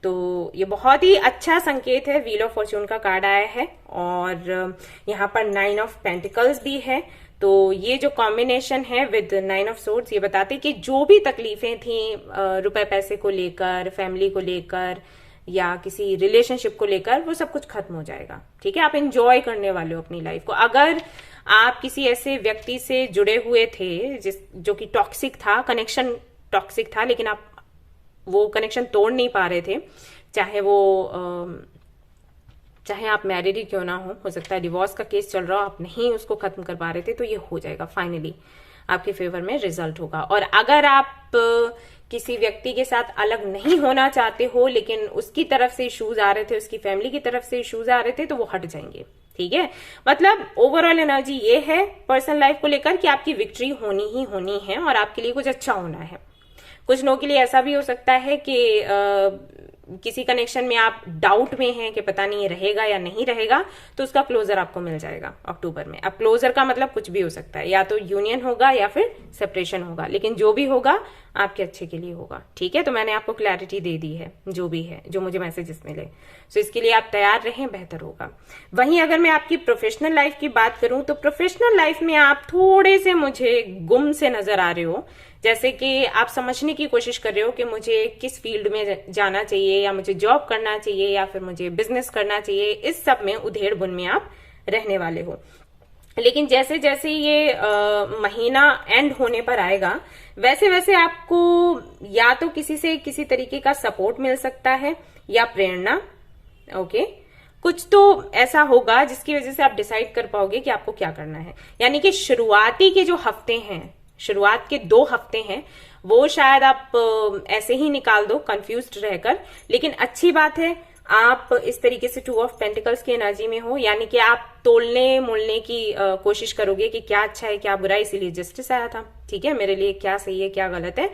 तो ये बहुत ही अच्छा संकेत है। व्हील ऑफ फॉर्च्यून का कार्ड आया है और यहाँ पर 9 ऑफ पेंटिकल्स भी है। तो ये जो कॉम्बिनेशन है विद 9 ऑफ सोर्ड्स, ये बताते कि जो भी तकलीफें थी रुपए पैसे को लेकर, फैमिली को लेकर या किसी रिलेशनशिप को लेकर, वो सब कुछ खत्म हो जाएगा। ठीक है, आप एंजॉय करने वाले हो अपनी लाइफ को। अगर आप किसी ऐसे व्यक्ति से जुड़े हुए थे जो कि टॉक्सिक था, कनेक्शन टॉक्सिक था, लेकिन आप वो कनेक्शन तोड़ नहीं पा रहे थे, चाहे आप मैरिड ही क्यों ना हो सकता है डिवोर्स का केस चल रहा हो, आप नहीं उसको खत्म कर पा रहे थे, तो ये हो जाएगा, फाइनली आपके फेवर में रिजल्ट होगा। और अगर आप किसी व्यक्ति के साथ अलग नहीं होना चाहते हो, लेकिन उसकी तरफ से इश्यूज आ रहे थे, उसकी फैमिली की तरफ से इश्यूज आ रहे थे, तो वो हट जाएंगे। ठीक है, मतलब ओवरऑल एनर्जी ये है पर्सनल लाइफ को लेकर कि आपकी विक्ट्री होनी ही होनी है और आपके लिए कुछ अच्छा होना है। कुछ लोगों के लिए ऐसा भी हो सकता है कि किसी कनेक्शन में आप डाउट में हैं कि पता नहीं ये रहेगा या नहीं रहेगा, तो उसका क्लोजर आपको मिल जाएगा अक्टूबर में। अब क्लोजर का मतलब कुछ भी हो सकता है, या तो यूनियन होगा या फिर सेपरेशन होगा, लेकिन जो भी होगा आपके अच्छे के लिए होगा। ठीक है, तो मैंने आपको क्लैरिटी दे दी है जो भी है, जो मुझे मैसेजेस मिले, तो इसके लिए आप तैयार रहें, बेहतर होगा। वहीं अगर मैं आपकी प्रोफेशनल लाइफ की बात करूं तो प्रोफेशनल लाइफ में आप थोड़े से मुझे गुम से नजर आ रहे हो, जैसे कि आप समझने की कोशिश कर रहे हो कि मुझे किस फील्ड में जाना चाहिए, या मुझे जॉब करना चाहिए, या फिर मुझे बिजनेस करना चाहिए। इस सब में उधेड़ बुन में आप रहने वाले हो। लेकिन जैसे जैसे ये महीना एंड होने पर आएगा, वैसे वैसे आपको या तो किसी से किसी तरीके का सपोर्ट मिल सकता है या प्रेरणा। ओके, कुछ तो ऐसा होगा जिसकी वजह से आप डिसाइड कर पाओगे कि आपको क्या करना है। यानी कि शुरुआती के जो हफ्ते हैं, शुरुआत के 2 हफ्ते हैं, वो शायद आप ऐसे ही निकाल दो कंफ्यूज्ड रहकर। लेकिन अच्छी बात है आप इस तरीके से 2 ऑफ पेंटिकल्स की एनर्जी में हो, यानी कि आप तोलने मोलने की कोशिश करोगे कि क्या अच्छा है क्या बुरा है, इसीलिए जस्टिस आया था। ठीक है, मेरे लिए क्या सही है क्या गलत है।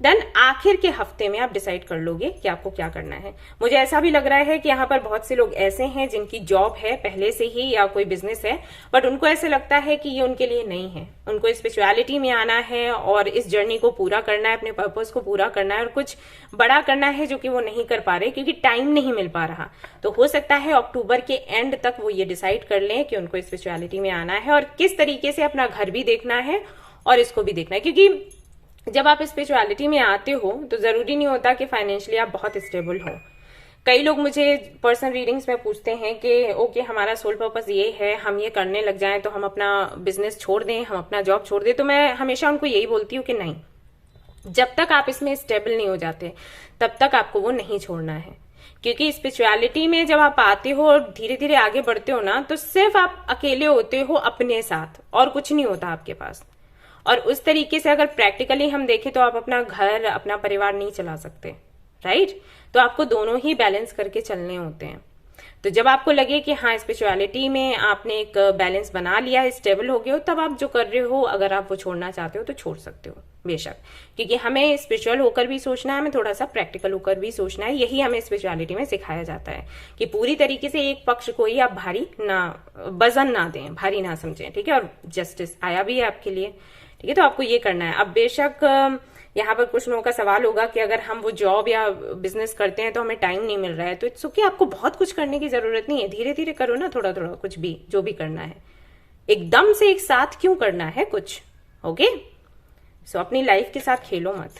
देन आखिर के हफ्ते में आप डिसाइड कर लोगे कि आपको क्या करना है। मुझे ऐसा भी लग रहा है कि यहाँ पर बहुत से लोग ऐसे हैं जिनकी जॉब है पहले से ही या कोई बिजनेस है, बट उनको ऐसे लगता है कि ये उनके लिए नहीं है। उनको स्पिरिचुअलिटी में आना है और इस जर्नी को पूरा करना है, अपने पर्पस को पूरा करना है और कुछ बड़ा करना है, जो कि वो नहीं कर पा रहे क्योंकि टाइम नहीं मिल पा रहा। तो हो सकता है अक्टूबर के एंड तक वो ये डिसाइड कर लें कि उनको स्पिरिचुअलिटी में आना है और किस तरीके से अपना घर भी देखना है और इसको भी देखना है। क्योंकि जब आप स्पिरिचुअलिटी में आते हो तो जरूरी नहीं होता कि फाइनेंशियली आप बहुत स्टेबल हो। कई लोग मुझे पर्सनल रीडिंग्स में पूछते हैं कि ओके हमारा सोल पर्पस ये है, हम ये करने लग जाएं तो हम अपना बिजनेस छोड़ दें, हम अपना जॉब छोड़ दें। तो मैं हमेशा उनको यही बोलती हूँ कि नहीं, जब तक आप इसमें स्टेबल नहीं हो जाते तब तक आपको वो नहीं छोड़ना है। क्योंकि स्पिरिचुअलिटी में जब आप आते हो और धीरे धीरे आगे बढ़ते हो ना, तो सिर्फ आप अकेले होते हो अपने साथ और कुछ नहीं होता आपके पास। और उस तरीके से अगर प्रैक्टिकली हम देखें तो आप अपना घर, अपना परिवार नहीं चला सकते, राइट। तो आपको दोनों ही बैलेंस करके चलने होते हैं। तो जब आपको लगे कि हाँ स्पिरिचुअलिटी में आपने एक बैलेंस बना लिया है, स्टेबल हो गए हो, तब आप जो कर रहे हो अगर आप वो छोड़ना चाहते हो तो छोड़ सकते हो बेशक। क्योंकि हमें स्पिरिचुअल होकर भी सोचना है, हमें थोड़ा सा प्रैक्टिकल होकर भी सोचना है। यही हमें स्पिरिचुअलिटी में सिखाया जाता है कि पूरी तरीके से एक पक्ष को ही आप भारी ना, वजन ना दें, भारी ना समझें। ठीक है, और जस्टिस आया भी है आपके लिए। ठीक है, तो आपको ये करना है। अब बेशक यहाँ पर कुछ लोगों का सवाल होगा कि अगर हम वो जॉब या बिजनेस करते हैं तो हमें टाइम नहीं मिल रहा है, तो इट्स ओके, आपको बहुत कुछ करने की जरूरत नहीं है। धीरे धीरे करो ना, थोड़ा थोड़ा कुछ भी जो भी करना है। एकदम से एक साथ क्यों करना है कुछ। ओके, सो अपनी लाइफ के साथ खेलो मत।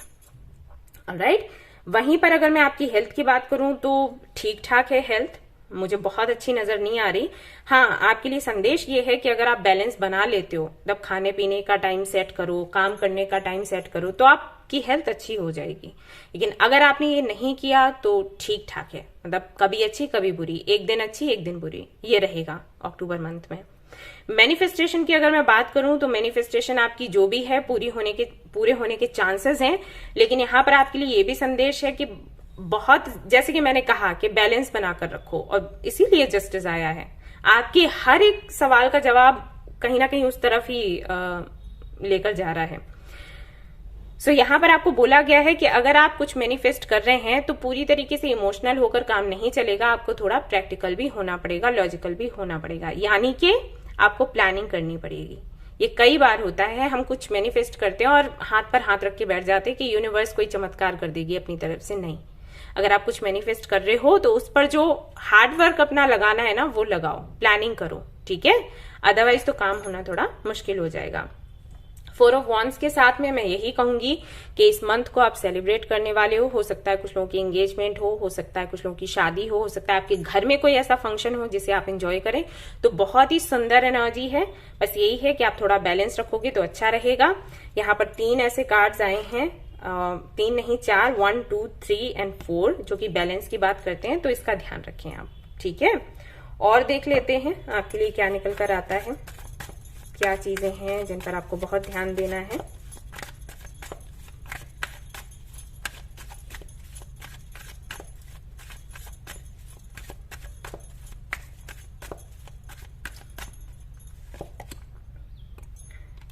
ऑलराइट, वहीं पर अगर मैं आपकी हेल्थ की बात करूं तो ठीक ठाक है हेल्थ, मुझे बहुत अच्छी नजर नहीं आ रही। हाँ, आपके लिए संदेश ये है कि अगर आप बैलेंस बना लेते हो, मतलब खाने पीने का टाइम सेट करो, काम करने का टाइम सेट करो, तो आपकी हेल्थ अच्छी हो जाएगी। लेकिन अगर आपने ये नहीं किया तो ठीक ठाक है, मतलब कभी अच्छी कभी बुरी, एक दिन अच्छी एक दिन बुरी, ये रहेगा अक्टूबर मंथ में। मैनिफेस्टेशन की अगर मैं बात करूं तो मैनिफेस्टेशन आपकी जो भी है पूरे होने के चांसेस हैं। लेकिन यहां पर आपके लिए ये भी संदेश है कि बहुत, जैसे कि मैंने कहा कि बैलेंस बनाकर रखो, और इसीलिए जस्टिस आया है। आपके हर एक सवाल का जवाब कहीं ना कहीं उस तरफ ही लेकर जा रहा है। सो यहां पर आपको बोला गया है कि अगर आप कुछ मैनिफेस्ट कर रहे हैं तो पूरी तरीके से इमोशनल होकर काम नहीं चलेगा, आपको थोड़ा प्रैक्टिकल भी होना पड़ेगा, लॉजिकल भी होना पड़ेगा, यानी कि आपको प्लानिंग करनी पड़ेगी। ये कई बार होता है, हम कुछ मैनिफेस्ट करते हैं और हाथ पर हाथ रख के बैठ जाते हैं कि यूनिवर्स कोई चमत्कार कर देगी अपनी तरफ से। नहीं, अगर आप कुछ मैनिफेस्ट कर रहे हो तो उस पर जो हार्ड वर्क अपना लगाना है ना, वो लगाओ, प्लानिंग करो, ठीक है। अदरवाइज तो काम होना थोड़ा मुश्किल हो जाएगा। 4 ऑफ वॉन्ड्स के साथ में मैं यही कहूंगी कि इस मंथ को आप सेलिब्रेट करने वाले हो सकता है कुछ लोगों की एंगेजमेंट हो सकता है कुछ लोगों की शादी हो सकता है आपके घर में कोई ऐसा फंक्शन हो जिसे आप एंजॉय करें। तो बहुत ही सुंदर एनर्जी है, बस यही है कि आप थोड़ा बैलेंस रखोगे तो अच्छा रहेगा। यहाँ पर 3 ऐसे कार्ड्स आए हैं, 3 नहीं 4, 1 2 3 एंड 4, जो कि बैलेंस की बात करते हैं, तो इसका ध्यान रखें आप, ठीक है। और देख लेते हैं आपके लिए क्या निकल कर आता है, क्या चीजें हैं जिन पर आपको बहुत ध्यान देना है।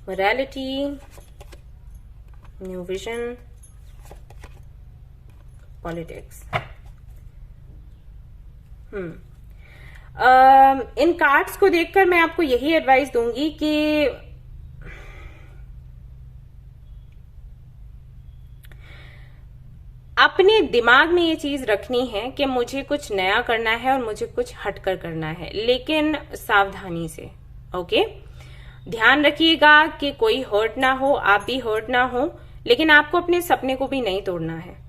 Morality, new vision, politics. इन कार्ड्स को देखकर मैं आपको यही एडवाइस दूंगी कि अपने दिमाग में ये चीज रखनी है कि मुझे कुछ नया करना है और मुझे कुछ हटकर करना है, लेकिन सावधानी से, ओके। ध्यान रखिएगा कि कोई हर्ट ना हो, आप भी हर्ट ना हो, लेकिन आपको अपने सपने को भी नहीं तोड़ना है।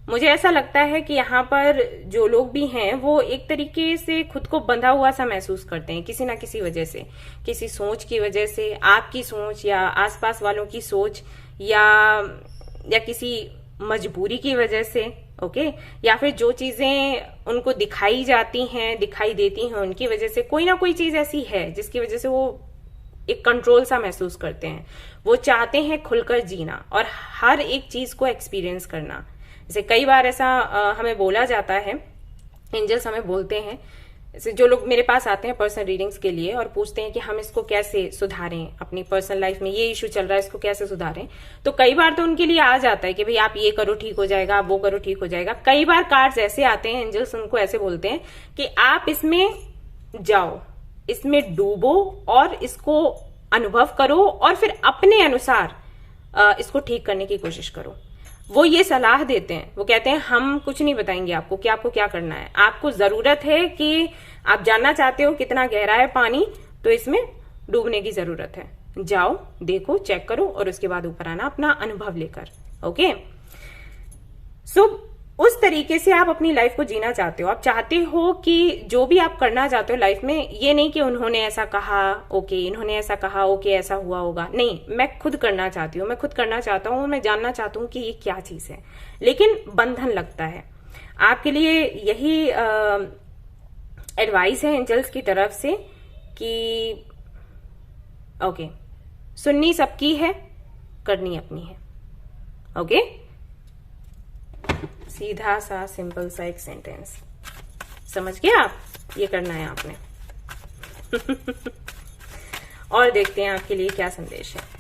मुझे ऐसा लगता है कि यहाँ पर जो लोग भी हैं वो एक तरीके से खुद को बंधा हुआ सा महसूस करते हैं किसी ना किसी वजह से, किसी सोच की वजह से, आपकी सोच या आसपास वालों की सोच या किसी मजबूरी की वजह से, ओके, या फिर जो चीजें उनको दिखाई जाती हैं, दिखाई देती हैं, उनकी वजह से कोई ना कोई चीज ऐसी है जिसकी वजह से वो एक कंट्रोल सा महसूस करते हैं। वो चाहते हैं खुलकर जीना और हर एक चीज को एक्सपीरियंस करना। जैसे कई बार ऐसा हमें बोला जाता है, एंजल्स हमें बोलते हैं, जैसे जो लोग मेरे पास आते हैं पर्सनल रीडिंग्स के लिए और पूछते हैं कि हम इसको कैसे सुधारें, अपनी पर्सनल लाइफ में ये इश्यू चल रहा है, इसको कैसे सुधारें, तो कई बार तो उनके लिए आ जाता है कि भाई आप ये करो ठीक हो जाएगा, आप वो करो ठीक हो जाएगा। कई बार कार्ड्स ऐसे आते हैं, एंजल्स उनको ऐसे बोलते हैं कि आप इसमें जाओ, इसमें डूबो और इसको अनुभव करो और फिर अपने अनुसार इसको ठीक करने की कोशिश करो। वो ये सलाह देते हैं, वो कहते हैं हम कुछ नहीं बताएंगे आपको कि आपको क्या करना है, आपको जरूरत है कि आप जानना चाहते हो कितना गहरा है पानी, तो इसमें डूबने की जरूरत है, जाओ देखो चेक करो और उसके बाद ऊपर आना अपना अनुभव लेकर, ओके। सो उस तरीके से आप अपनी लाइफ को जीना चाहते हो। आप चाहते हो कि जो भी आप करना चाहते हो लाइफ में, ये नहीं कि उन्होंने ऐसा कहा ओके, इन्होंने ऐसा कहा ओके, ऐसा हुआ होगा, नहीं, मैं खुद करना चाहती हूँ, मैं खुद करना चाहता हूँ, मैं जानना चाहता हूँ कि ये क्या चीज है। लेकिन बंधन लगता है। आपके लिए यही एडवाइस है एंजल्स की तरफ से कि ओके, सुननी सबकी है, करनी अपनी है, ओके। सीधा सा सिंपल सा एक सेंटेंस, समझ गए आप, ये करना है आपने। और देखते हैं आपके लिए क्या संदेश है।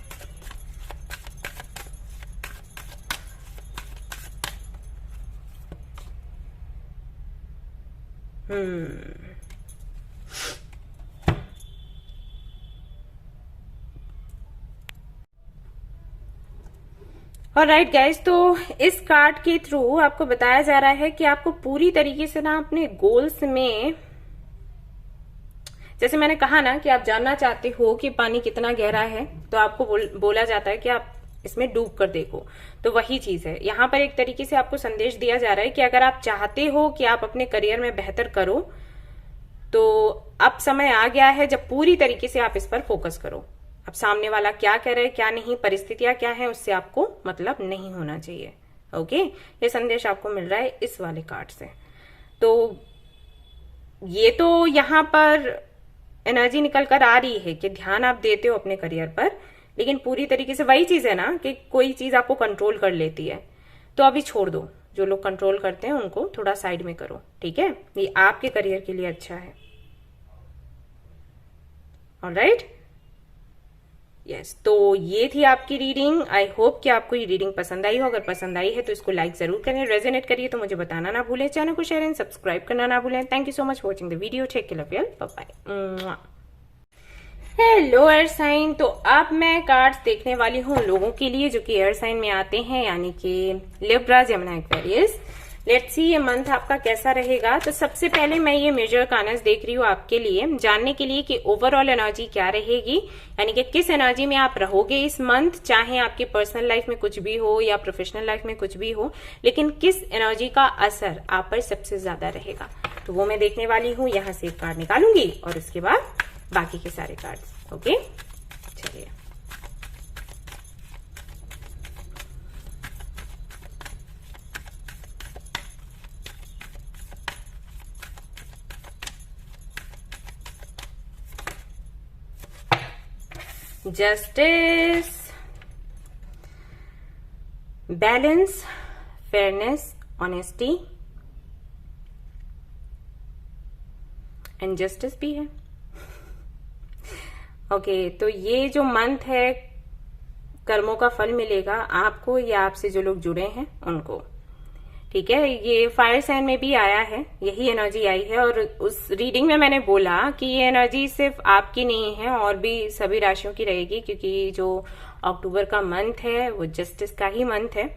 ऑलराइट गाइज, तो इस कार्ड के थ्रू आपको बताया जा रहा है कि आपको पूरी तरीके से ना अपने गोल्स में, जैसे मैंने कहा ना कि आप जानना चाहते हो कि पानी कितना गहरा है, तो आपको बोला जाता है कि आप इसमें डूब कर देखो। तो वही चीज है, यहाँ पर एक तरीके से आपको संदेश दिया जा रहा है कि अगर आप चाहते हो कि आप अपने करियर में बेहतर करो, तो अब समय आ गया है जब पूरी तरीके से आप इस पर फोकस करो। अब सामने वाला क्या कह रहा है क्या नहीं, परिस्थितियां क्या है, उससे आपको मतलब नहीं होना चाहिए। ओके, ये संदेश आपको मिल रहा है इस वाले कार्ड से। तो ये तो यहाँ पर एनर्जी निकल कर आ रही है कि ध्यान आप देते हो अपने करियर पर, लेकिन पूरी तरीके से वही चीज है ना कि कोई चीज आपको कंट्रोल कर लेती है, तो अभी छोड़ दो। जो लोग कंट्रोल करते हैं उनको थोड़ा साइड में करो, ठीक है? ये आपके करियर के लिए अच्छा है। ऑलराइट, यस, तो ये थी आपकी रीडिंग। आई होप कि आपको ये रीडिंग पसंद आई हो। अगर पसंद आई है तो इसको लाइक जरूर करें, रेजोनेट करिए तो मुझे बताना ना भूलें, चैनल को शेयर एंड सब्सक्राइब करना ना भूलें। Thank you so much for watching the video, take care, love you, bye bye. Hello air sign, तो अब मैं कार्ड्स देखने वाली हूँ लोगों के लिए जो कि एयर साइन में आते हैं, यानी कि Libra, Gemini, Aquarius. Let's see ये मंथ आपका कैसा रहेगा। तो सबसे पहले मैं ये मेजर कानस देख रही हूँ आपके लिए, जानने के लिए कि ओवरऑल एनर्जी क्या रहेगी, यानी कि किस एनर्जी में आप रहोगे इस मंथ, चाहे आपकी पर्सनल लाइफ में कुछ भी हो या प्रोफेशनल लाइफ में कुछ भी हो, लेकिन किस एनर्जी का असर आप पर सबसे ज्यादा रहेगा, तो वो मैं देखने वाली हूँ। यहाँ से एक कार्ड निकालूंगी और उसके बाद बाकी के सारे कार्ड्स। ओके, चलिए। Justice, balance, fairness, honesty and justice भी है। ओके, तो ये जो मंथ है कर्मों का फल मिलेगा आपको या आपसे जो लोग जुड़े हैं उनको, ठीक है? ये फायर साइन में भी आया है, यही एनर्जी आई है। और उस रीडिंग में मैंने बोला कि ये एनर्जी सिर्फ आपकी नहीं है और भी सभी राशियों की रहेगी, क्योंकि जो अक्टूबर का मंथ है वो जस्टिस का ही मंथ है,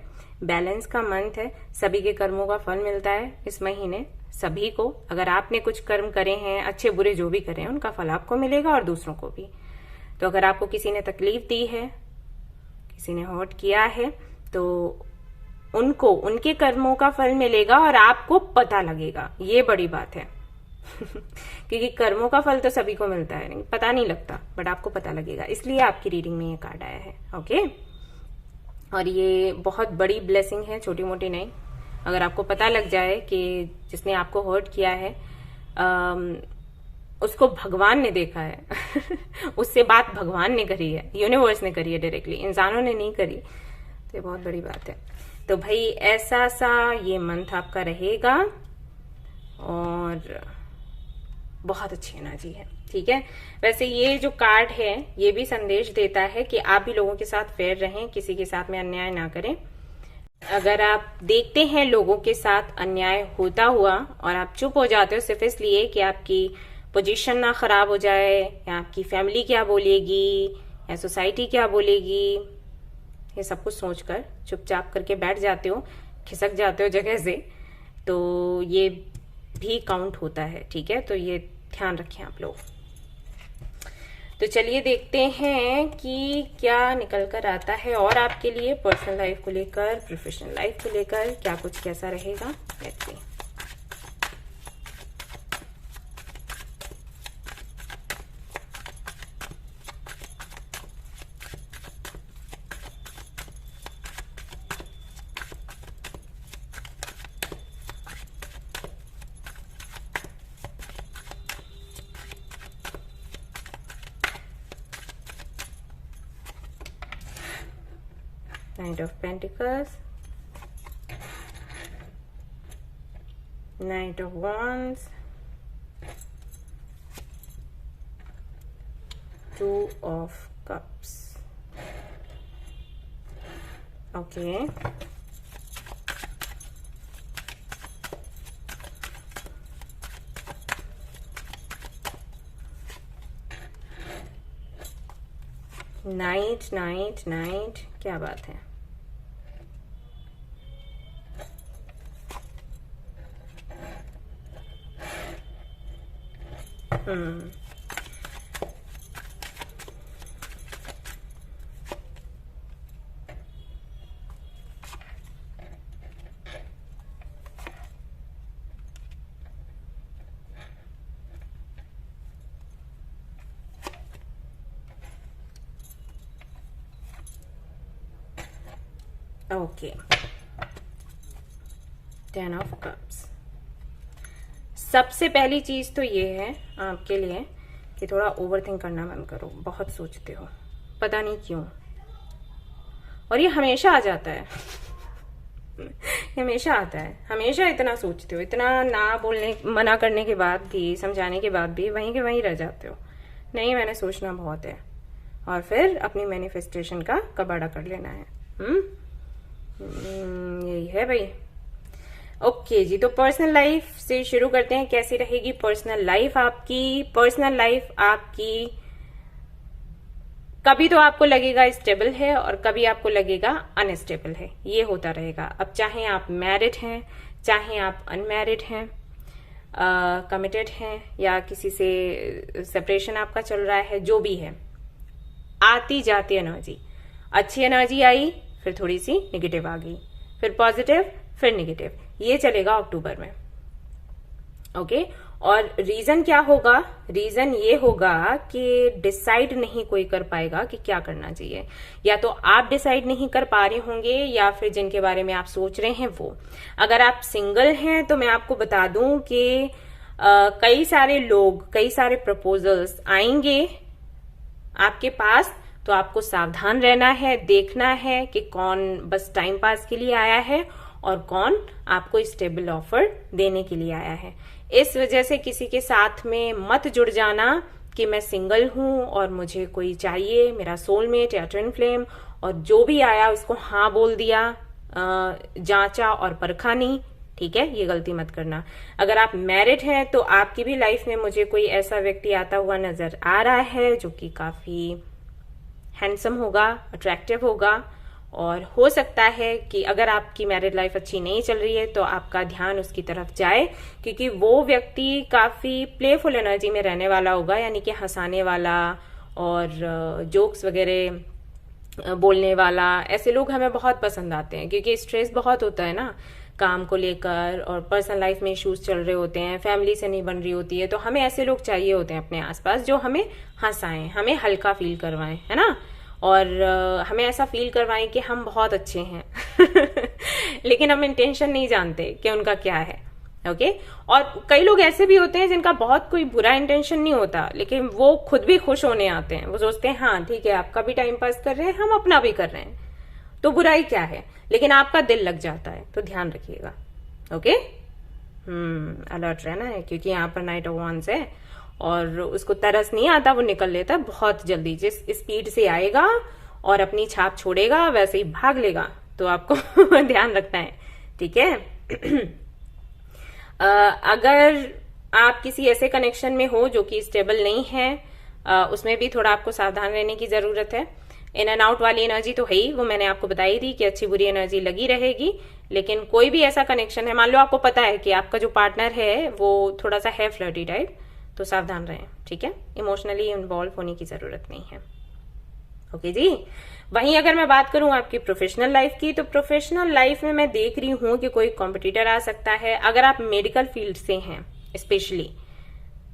बैलेंस का मंथ है। सभी के कर्मों का फल मिलता है इस महीने सभी को। अगर आपने कुछ कर्म करे हैं, अच्छे बुरे जो भी करे हैं, उनका फल आपको मिलेगा और दूसरों को भी। तो अगर आपको किसी ने तकलीफ दी है, किसी ने हर्ट किया है, तो उनको उनके कर्मों का फल मिलेगा और आपको पता लगेगा, ये बड़ी बात है। क्योंकि कर्मों का फल तो सभी को मिलता है, नहीं पता नहीं लगता, बट आपको पता लगेगा, इसलिए आपकी रीडिंग में ये कार्ड आया है। ओके, और ये बहुत बड़ी ब्लेसिंग है, छोटी मोटी नहीं। अगर आपको पता लग जाए कि जिसने आपको हर्ट किया है उसको भगवान ने देखा है उससे बात भगवान ने करी है, यूनिवर्स ने करी है डायरेक्टली, इंसानों ने नहीं करी, तो ये बहुत बड़ी बात है। तो भाई ऐसा सा ये मंथ आपका रहेगा और बहुत अच्छी एनर्जी है, ठीक है? वैसे ये जो कार्ड है ये भी संदेश देता है कि आप भी लोगों के साथ फेयर रहें, किसी के साथ में अन्याय ना करें। अगर आप देखते हैं लोगों के साथ अन्याय होता हुआ और आप चुप हो जाते हो सिर्फ इसलिए कि आपकी पोजीशन ना खराब हो जाए, या आपकी फैमिली क्या बोलेगी या सोसाइटी क्या बोलेगी, ये सब कुछ सोचकर चुपचाप करके बैठ जाते हो, खिसक जाते हो जगह से, तो ये भी काउंट होता है, ठीक है? तो ये ध्यान रखें आप लोग। तो चलिए देखते हैं कि क्या निकल कर आता है और आपके लिए पर्सनल लाइफ को लेकर, प्रोफेशनल लाइफ को लेकर क्या कुछ कैसा रहेगा। Let's see. Knight of Pentacles, Knight of Wands, Two of Cups. Okay. Night night night, क्या बात है। Okay, 10 of cups. सबसे पहली चीज तो ये है आपके लिए कि थोड़ा ओवर थिंक करना बंद करो। बहुत सोचते हो, पता नहीं क्यों, और ये हमेशा आ जाता है। हमेशा आता है, हमेशा इतना सोचते हो, इतना ना बोलने मना करने के बाद भी, समझाने के बाद भी वहीं के वहीं रह जाते हो। नहीं, मैंने सोचना बहुत है, और फिर अपनी मैनिफेस्टेशन का कबाड़ा कर लेना है। यही है भाई। ओके जी, तो पर्सनल लाइफ से शुरू करते हैं। कैसी रहेगी पर्सनल लाइफ आपकी? पर्सनल लाइफ आपकी कभी तो आपको लगेगा स्टेबल है और कभी आपको लगेगा अनस्टेबल है। ये होता रहेगा। अब चाहे आप मैरिड हैं, चाहे आप अनमैरिड हैं, कमिटेड हैं, या किसी से सेपरेशन आपका चल रहा है, जो भी है, आती जाती एनर्जी, अच्छी एनर्जी आई, फिर थोड़ी सी नेगेटिव आ गई, फिर पॉजिटिव, फिर नेगेटिव, ये चलेगा अक्टूबर में। ओके, और रीजन क्या होगा? रीजन ये होगा कि डिसाइड नहीं कोई कर पाएगा कि क्या करना चाहिए। या तो आप डिसाइड नहीं कर पा रहे होंगे, या फिर जिनके बारे में आप सोच रहे हैं वो। अगर आप सिंगल हैं तो मैं आपको बता दूं कि कई सारे लोग, कई सारे प्रपोजल्स आएंगे आपके पास, तो आपको सावधान रहना है, देखना है कि कौन बस टाइम पास के लिए आया है और कौन आपको स्टेबल ऑफर देने के लिए आया है। इस वजह से किसी के साथ में मत जुड़ जाना कि मैं सिंगल हूं और मुझे कोई चाहिए, मेरा सोलमेट या ट्विन फ्लेम, और जो भी आया उसको हाँ बोल दिया, जांचा और परखा नहीं। ठीक है, ये गलती मत करना। अगर आप मैरिड हैं तो आपकी भी लाइफ में मुझे कोई ऐसा व्यक्ति आता हुआ नजर आ रहा है जो कि काफी हैंडसम होगा, अट्रैक्टिव होगा, और हो सकता है कि अगर आपकी मैरिड लाइफ अच्छी नहीं चल रही है तो आपका ध्यान उसकी तरफ जाए, क्योंकि वो व्यक्ति काफी प्लेफुल एनर्जी में रहने वाला होगा, यानी कि हंसाने वाला और जोक्स वगैरह बोलने वाला। ऐसे लोग हमें बहुत पसंद आते हैं, क्योंकि स्ट्रेस बहुत होता है ना काम को लेकर, और पर्सनल लाइफ में इश्यूज चल रहे होते हैं, फैमिली से नहीं बन रही होती है, तो हमें ऐसे लोग चाहिए होते हैं अपने आसपास जो हमें हंसाएं, हमें हल्का फील करवाएं, है ना, और हमें ऐसा फील करवाएं कि हम बहुत अच्छे हैं। लेकिन हम इंटेंशन नहीं जानते कि उनका क्या है। ओके, और कई लोग ऐसे भी होते हैं जिनका बहुत कोई बुरा इंटेंशन नहीं होता, लेकिन वो खुद भी खुश होने आते हैं। वो सोचते हैं हाँ ठीक है, आपका भी टाइम पास कर रहे हैं, हम अपना भी कर रहे हैं, तो बुराई क्या है, लेकिन आपका दिल लग जाता है, तो ध्यान रखिएगा। ओके, अलर्ट रहना है, क्योंकि यहाँ पर नाइट ऑफ वांड्स है और उसको तरस नहीं आता, वो निकल लेता है बहुत जल्दी। जिस स्पीड से आएगा और अपनी छाप छोड़ेगा वैसे ही भाग लेगा, तो आपको ध्यान रखना है। ठीक है। अगर आप किसी ऐसे कनेक्शन में हो जो कि स्टेबल नहीं है, उसमें भी थोड़ा आपको सावधान रहने की जरूरत है। इन एंड आउट वाली एनर्जी तो है ही, वो मैंने आपको बताई थी कि अच्छी बुरी एनर्जी लगी रहेगी। लेकिन कोई भी ऐसा कनेक्शन है, मान लो आपको पता है कि आपका जो पार्टनर है वो थोड़ा सा है फ्लर्टी टाइप, तो सावधान रहें। ठीक है, इमोशनली इन्वॉल्व होने की जरूरत नहीं है। ओके जी। वहीं अगर मैं बात करूं आपकी प्रोफेशनल लाइफ की, तो प्रोफेशनल लाइफ में मैं देख रही हूं कि कोई कॉम्पिटिटर आ सकता है। अगर आप मेडिकल फील्ड से हैं स्पेशली,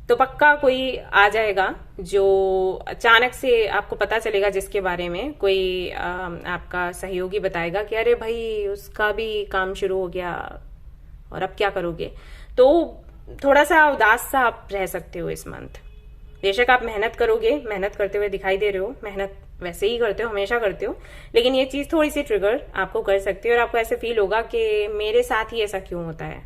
तो पक्का कोई आ जाएगा जो अचानक से आपको पता चलेगा, जिसके बारे में कोई आपका सहयोगी बताएगा कि अरे भाई उसका भी काम शुरू हो गया और अब क्या करोगे। तो थोड़ा सा उदास सा आप रह सकते हो इस मंथ। बेशक आप मेहनत करोगे, मेहनत करते हुए दिखाई दे रहे हो, मेहनत वैसे ही करते हो, हमेशा करते हो, लेकिन ये चीज थोड़ी सी ट्रिगर आपको कर सकती है और आपको ऐसे फील होगा कि मेरे साथ ही ऐसा क्यों होता है,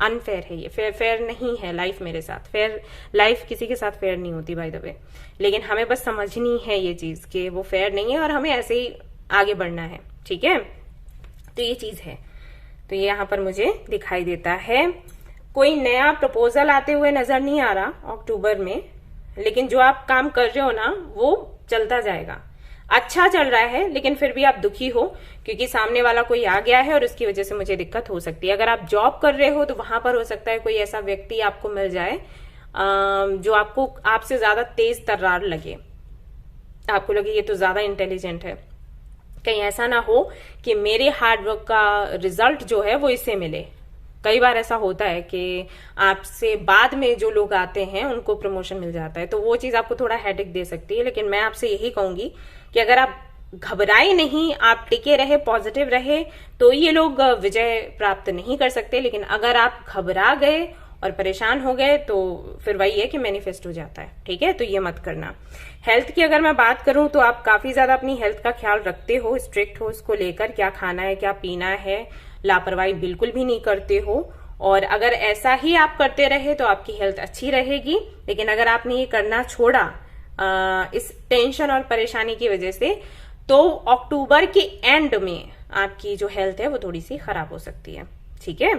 अनफेयर है ये, फेयर नहीं है लाइफ मेरे साथ। फेयर लाइफ किसी के साथ फेयर नहीं होती बाय द वे, लेकिन हमें बस समझनी है ये चीज कि वो फेयर नहीं है और हमें ऐसे ही आगे बढ़ना है। ठीक है, तो ये चीज है। तो ये यहाँ पर मुझे दिखाई देता है। कोई नया प्रपोजल आते हुए नजर नहीं आ रहा अक्टूबर में, लेकिन जो आप काम कर रहे हो ना वो चलता जाएगा, अच्छा चल रहा है, लेकिन फिर भी आप दुखी हो क्योंकि सामने वाला कोई आ गया है और उसकी वजह से मुझे दिक्कत हो सकती है। अगर आप जॉब कर रहे हो तो वहां पर हो सकता है कोई ऐसा व्यक्ति आपको मिल जाए जो आपको आपसे ज्यादा तेज तर्रार लगे, आपको लगे ये तो ज्यादा इंटेलिजेंट है। कहीं ऐसा ना हो कि मेरे हार्डवर्क का रिजल्ट जो है वो इससे मिले। कई बार ऐसा होता है कि आपसे बाद में जो लोग आते हैं उनको प्रमोशन मिल जाता है, तो वो चीज आपको थोड़ा हेडेक दे सकती है। लेकिन मैं आपसे यही कहूंगी कि अगर आप घबराए नहीं, आप टिके रहे, पॉजिटिव रहे, तो ये लोग विजय प्राप्त नहीं कर सकते। लेकिन अगर आप घबरा गए और परेशान हो गए तो फिर वही है कि मैनिफेस्ट हो जाता है। ठीक है, तो ये मत करना। हेल्थ की अगर मैं बात करूं तो आप काफी ज्यादा अपनी हेल्थ का ख्याल रखते हो, स्ट्रिक्ट हो उसको लेकर, क्या खाना है क्या पीना है, लापरवाही बिल्कुल भी नहीं करते हो। और अगर ऐसा ही आप करते रहे तो आपकी हेल्थ अच्छी रहेगी। लेकिन अगर आपने ये करना छोड़ा इस टेंशन और परेशानी की वजह से, तो अक्टूबर के एंड में आपकी जो हेल्थ है वो थोड़ी सी खराब हो सकती है। ठीक है,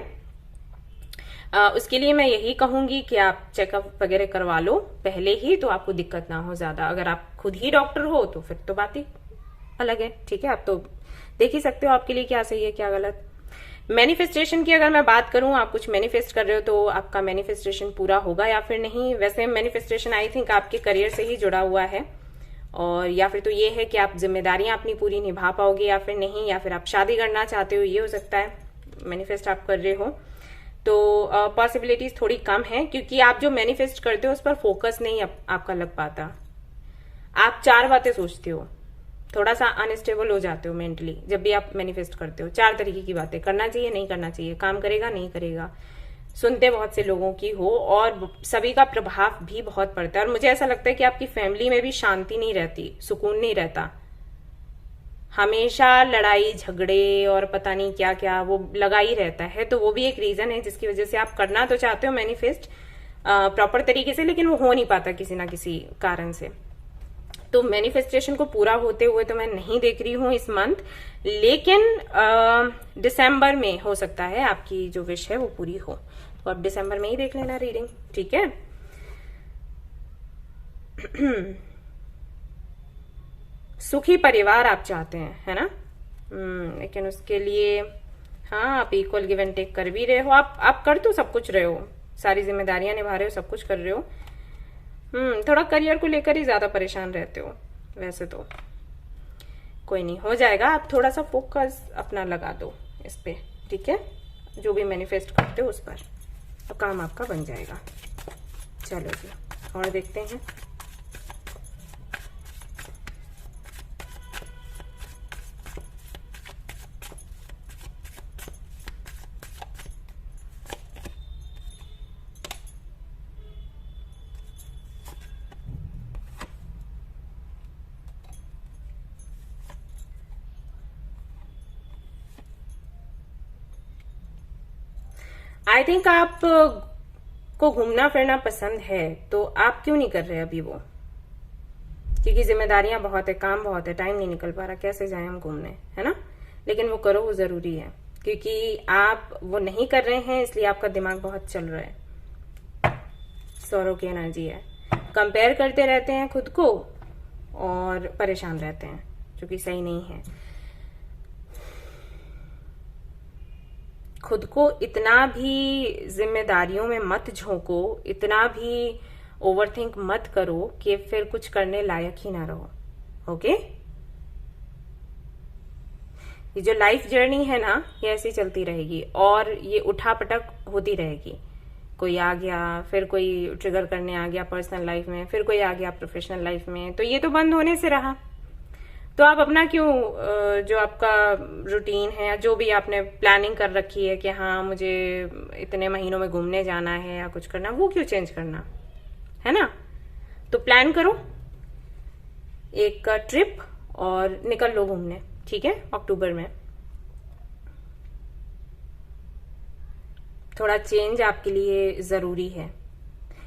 उसके लिए मैं यही कहूंगी कि आप चेकअप वगैरह करवा लो पहले ही, तो आपको दिक्कत ना हो ज्यादा। अगर आप खुद ही डॉक्टर हो तो फिर तो बात ही अलग है। ठीक है, आप तो देख ही सकते हो आपके लिए क्या सही है क्या गलत। मैनिफेस्टेशन की अगर मैं बात करूं, आप कुछ मैनिफेस्ट कर रहे हो तो आपका मैनिफेस्टेशन पूरा होगा या फिर नहीं। वैसे मैनिफेस्टेशन आई थिंक आपके करियर से ही जुड़ा हुआ है, और या फिर तो ये है कि आप जिम्मेदारियां अपनी पूरी निभा पाओगे या फिर नहीं, या फिर आप शादी करना चाहते हो, ये हो सकता है मैनिफेस्ट आप कर रहे हो। तो पॉसिबिलिटीज थोड़ी कम है, क्योंकि आप जो मैनिफेस्ट करते हो उस पर फोकस नहीं आपका लग पाता। आप 4 बातें सोचते हो, थोड़ा सा अनस्टेबल हो जाते हो मेंटली जब भी आप मैनिफेस्ट करते हो। 4 तरीके की बातें, करना चाहिए नहीं करना चाहिए, काम करेगा नहीं करेगा, सुनते बहुत से लोगों की हो, और सभी का प्रभाव भी बहुत पड़ता है। और मुझे ऐसा लगता है कि आपकी फैमिली में भी शांति नहीं रहती, सुकून नहीं रहता, हमेशा लड़ाई झगड़े और पता नहीं क्या क्या वो लगा ही रहता है। तो वो भी एक रीजन है जिसकी वजह से आप करना तो चाहते हो मैनिफेस्ट प्रॉपर तरीके से, लेकिन वो हो नहीं पाता किसी ना किसी कारण से। तो मैनिफेस्टेशन को पूरा होते हुए तो मैं नहीं देख रही हूँ इस मंथ, लेकिन दिसंबर में हो सकता है आपकी जो विश है वो पूरी हो। तो आप दिसंबर में ही देख लेना रीडिंग। ठीक है, सुखी परिवार आप चाहते हैं, है ना। लेकिन उसके लिए हाँ, आप इक्वल गिव एंड टेक कर भी रहे हो। आप कर तो सब कुछ रहे हो, सारी जिम्मेदारियां निभा रहे हो, सब कुछ कर रहे हो। थोड़ा करियर को लेकर ही ज्यादा परेशान रहते हो। वैसे तो कोई नहीं, हो जाएगा। आप थोड़ा सा फोकस अपना लगा दो इस पे। ठीक है, जो भी मैनिफेस्ट करते हो उस पर, तो काम आपका बन जाएगा। चलो जी, और देखते हैं। आई थिंक आप को घूमना फिरना पसंद है, तो आप क्यों नहीं कर रहे अभी वो? क्योंकि जिम्मेदारियां बहुत है, काम बहुत है, टाइम नहीं निकल पा रहा, कैसे जाए हम घूमने, है ना। लेकिन वो करो, वो जरूरी है, क्योंकि आप वो नहीं कर रहे हैं इसलिए आपका दिमाग बहुत चल रहा है। सौरों की एनर्जी है, कंपेयर करते रहते हैं खुद को और परेशान रहते हैं, जो कि सही नहीं है। खुद को इतना भी जिम्मेदारियों में मत झोंको, इतना भी ओवरथिंक मत करो कि फिर कुछ करने लायक ही ना रहो। ओके, ये जो लाइफ जर्नी है ना, ये ऐसी चलती रहेगी और ये उठापटक होती रहेगी। कोई आ गया, फिर कोई ट्रिगर करने आ गया पर्सनल लाइफ में, फिर कोई आ गया प्रोफेशनल लाइफ में, तो ये तो बंद होने से रहा। तो आप अपना क्यों, जो आपका रूटीन है या जो भी आपने प्लानिंग कर रखी है कि हाँ मुझे इतने महीनों में घूमने जाना है या कुछ करना, वो क्यों चेंज करना, है ना। तो प्लान करो एक ट्रिप और निकल लो घूमने। ठीक है, अक्टूबर में थोड़ा चेंज आपके लिए जरूरी है।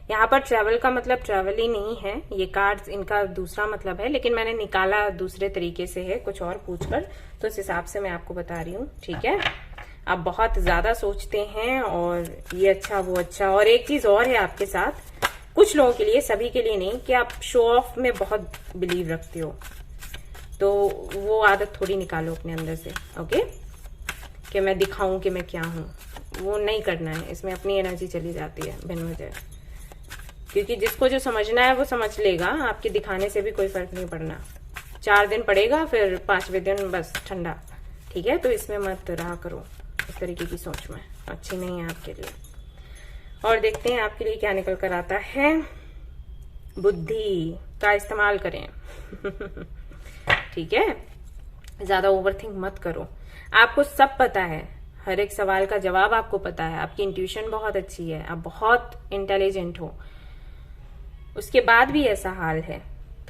यहाँ पर ट्रैवल का मतलब ट्रैवल ही नहीं है, ये कार्ड्स इनका दूसरा मतलब है, लेकिन मैंने निकाला दूसरे तरीके से है, कुछ और पूछकर, तो उस हिसाब से मैं आपको बता रही हूँ। ठीक है, आप बहुत ज्यादा सोचते हैं और ये अच्छा वो अच्छा। और एक चीज और है आपके साथ, कुछ लोगों के लिए, सभी के लिए नहीं, कि आप शो ऑफ में बहुत बिलीव रखते हो, तो वो आदत थोड़ी निकालो अपने अंदर से। ओके, कि मैं दिखाऊं कि मैं क्या हूं, वो नहीं करना है। इसमें अपनी एनर्जी चली जाती है बिन वजह, क्योंकि जिसको जो समझना है वो समझ लेगा, आपके दिखाने से भी कोई फर्क नहीं पड़ना। 4 दिन पड़ेगा, फिर 5वें दिन बस ठंडा। ठीक है, तो इसमें मत रहा करो, इस तरीके की सोच में अच्छी नहीं है आपके लिए। और देखते हैं आपके लिए क्या निकल कर आता है। बुद्धि का इस्तेमाल करें। ठीक है, ज्यादा ओवरथिंक मत करो। आपको सब पता है, हर एक सवाल का जवाब आपको पता है, आपकी इंट्यूशन बहुत अच्छी है, आप बहुत इंटेलिजेंट हो, उसके बाद भी ऐसा हाल है।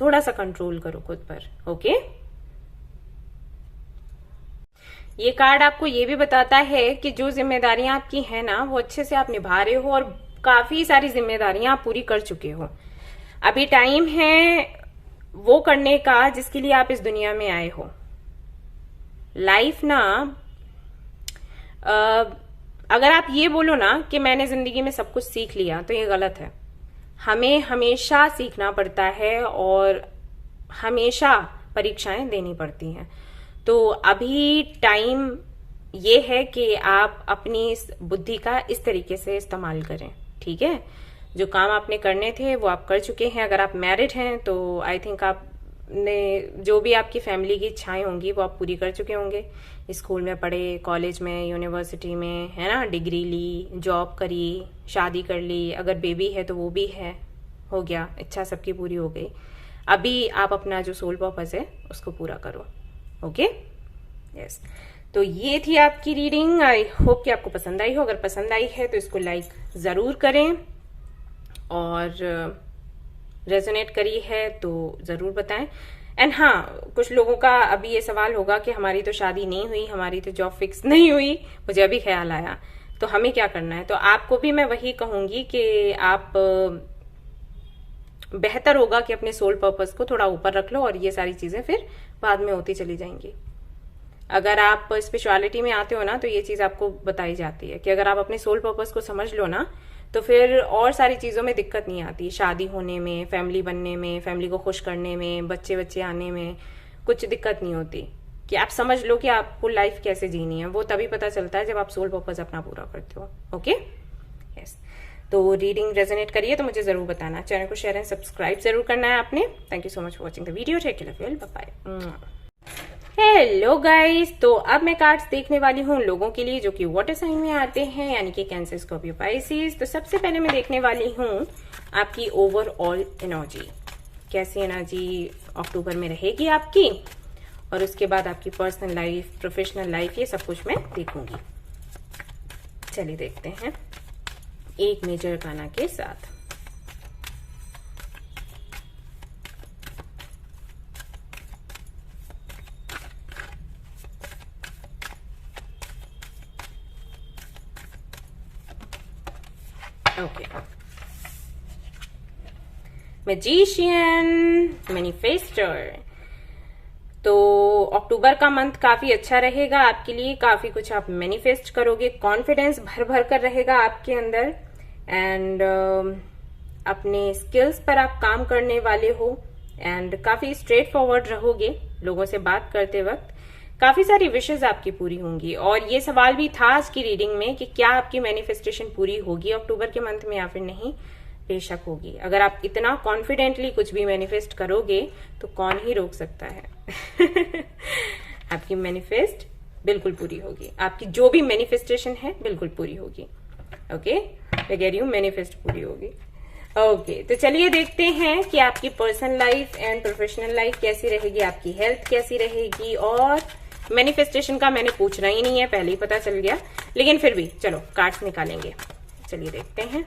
थोड़ा सा कंट्रोल करो खुद पर। ओके, ये कार्ड आपको ये भी बताता है कि जो जिम्मेदारियां आपकी है ना, वो अच्छे से आप निभा रहे हो और काफी सारी जिम्मेदारियां आप पूरी कर चुके हो। अभी टाइम है वो करने का जिसके लिए आप इस दुनिया में आए हो। लाइफ ना, अगर आप ये बोलो ना कि मैंने जिंदगी में सब कुछ सीख लिया, तो ये गलत है। हमें हमेशा सीखना पड़ता है और हमेशा परीक्षाएं देनी पड़ती हैं। तो अभी टाइम ये है कि आप अपनी इस बुद्धि का इस तरीके से इस्तेमाल करें। ठीक है, जो काम आपने करने थे वो आप कर चुके हैं। अगर आप मैरिड हैं तो आई थिंक आपने जो भी आपकी फैमिली की इच्छाएं होंगी वो आप पूरी कर चुके होंगे। स्कूल में पढ़े, कॉलेज में, यूनिवर्सिटी में, है ना, डिग्री ली, जॉब करी, शादी कर ली, अगर बेबी है तो वो भी है, हो गया, इच्छा सबकी पूरी हो गई। अभी आप अपना जो सोल पर्पस है उसको पूरा करो। Okay, yes. तो ये थी आपकी रीडिंग। आई होप कि आपको पसंद आई हो। अगर पसंद आई है तो इसको लाइक जरूर करें, और रेजोनेट करी है तो जरूर बताएं। एंड हाँ, कुछ लोगों का अभी ये सवाल होगा कि हमारी तो शादी नहीं हुई, हमारी तो जॉब फिक्स नहीं हुई, मुझे अभी ख्याल आया, तो हमें क्या करना है। तो आपको भी मैं वही कहूंगी कि आप बेहतर होगा कि अपने सोल पर्पस को थोड़ा ऊपर रख लो, और ये सारी चीजें फिर बाद में होती चली जाएंगी। अगर आप स्पिरिचुअलिटी में आते हो ना, तो ये चीज आपको बताई जाती है कि अगर आप अपने सोल पर्पस को समझ लो ना, तो फिर और सारी चीजों में दिक्कत नहीं आती। शादी होने में, फैमिली बनने में, फैमिली को खुश करने में, बच्चे बच्चे आने में कुछ दिक्कत नहीं होती। कि आप समझ लो कि आपको लाइफ कैसे जीनी है, वो तभी पता चलता है जब आप सोल पर्पस अपना पूरा करते हो। Okay, yes. तो रीडिंग रेजोनेट करिए तो मुझे जरूर बताना। चैनल को शेयर एंड सब्सक्राइब जरूर करना है आपने। Thank you so much for watching the video. Take care, love you, bye bye. Hello guys, तो अब मैं कार्ड्स देखने वाली हूँ लोगों के लिए जो कि वाटर साइन में आते हैं, यानी कि कैंसर, स्कॉर्पियो, पाइसिस। तो सबसे पहले मैं देखने वाली हूँ आपकी ओवरऑल एनर्जी, कैसी एनर्जी अक्टूबर में रहेगी आपकी, और उसके बाद आपकी पर्सनल लाइफ, प्रोफेशनल लाइफ, ये सब कुछ मैं देखूंगी। चलिए देखते हैं एक मेजर अरकाना के साथ। Okay, magician, manifester. तो अक्टूबर का मंथ काफी अच्छा रहेगा आपके लिए, काफी कुछ आप मैनिफेस्ट करोगे, कॉन्फिडेंस भर भर कर रहेगा आपके अंदर, एंड अपने स्किल्स पर आप काम करने वाले हो, एंड काफी स्ट्रेट फॉरवर्ड रहोगे लोगों से बात करते वक्त। काफी सारी विशेष आपकी पूरी होंगी। और ये सवाल भी था आज की रीडिंग में कि क्या आपकी मैनिफेस्टेशन पूरी होगी अक्टूबर के मंथ में या फिर नहीं। बेशक होगी। अगर आप इतना कॉन्फिडेंटली कुछ भी मैनिफेस्ट करोगे तो कौन ही रोक सकता है। आपकी मैनिफेस्ट बिल्कुल पूरी होगी, आपकी जो भी मैनिफेस्टेशन है बिल्कुल पूरी होगी। ओके, मैं कह रही हूँ मैनिफेस्ट पूरी होगी। ओके, तो चलिए देखते हैं कि आपकी personal life and professional life कैसी रहेगी, आपकी हेल्थ कैसी रहेगी। और मैनिफेस्टेशन का मैंने पूछना ही नहीं है, पहले ही पता चल गया, लेकिन फिर भी चलो कार्ड्स निकालेंगे। चलिए देखते हैं।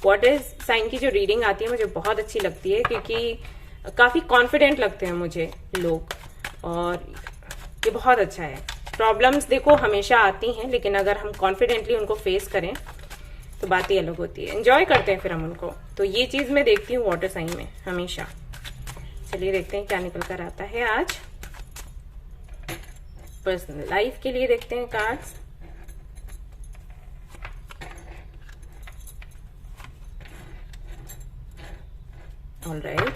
वाटर साइन की जो रीडिंग आती है मुझे बहुत अच्छी लगती है, क्योंकि काफी कॉन्फिडेंट लगते हैं मुझे लोग, और ये बहुत अच्छा है। प्रॉब्लम्स देखो हमेशा आती हैं, लेकिन अगर हम कॉन्फिडेंटली उनको फेस करें तो बात ही अलग होती है, एंजॉय करते हैं फिर हम उनको। तो ये चीज मैं देखती हूँ वाटर साइन में हमेशा। चलिए देखते हैं क्या निकल कर आता है आज। पर्सनल लाइफ के लिए देखते हैं cards. All right,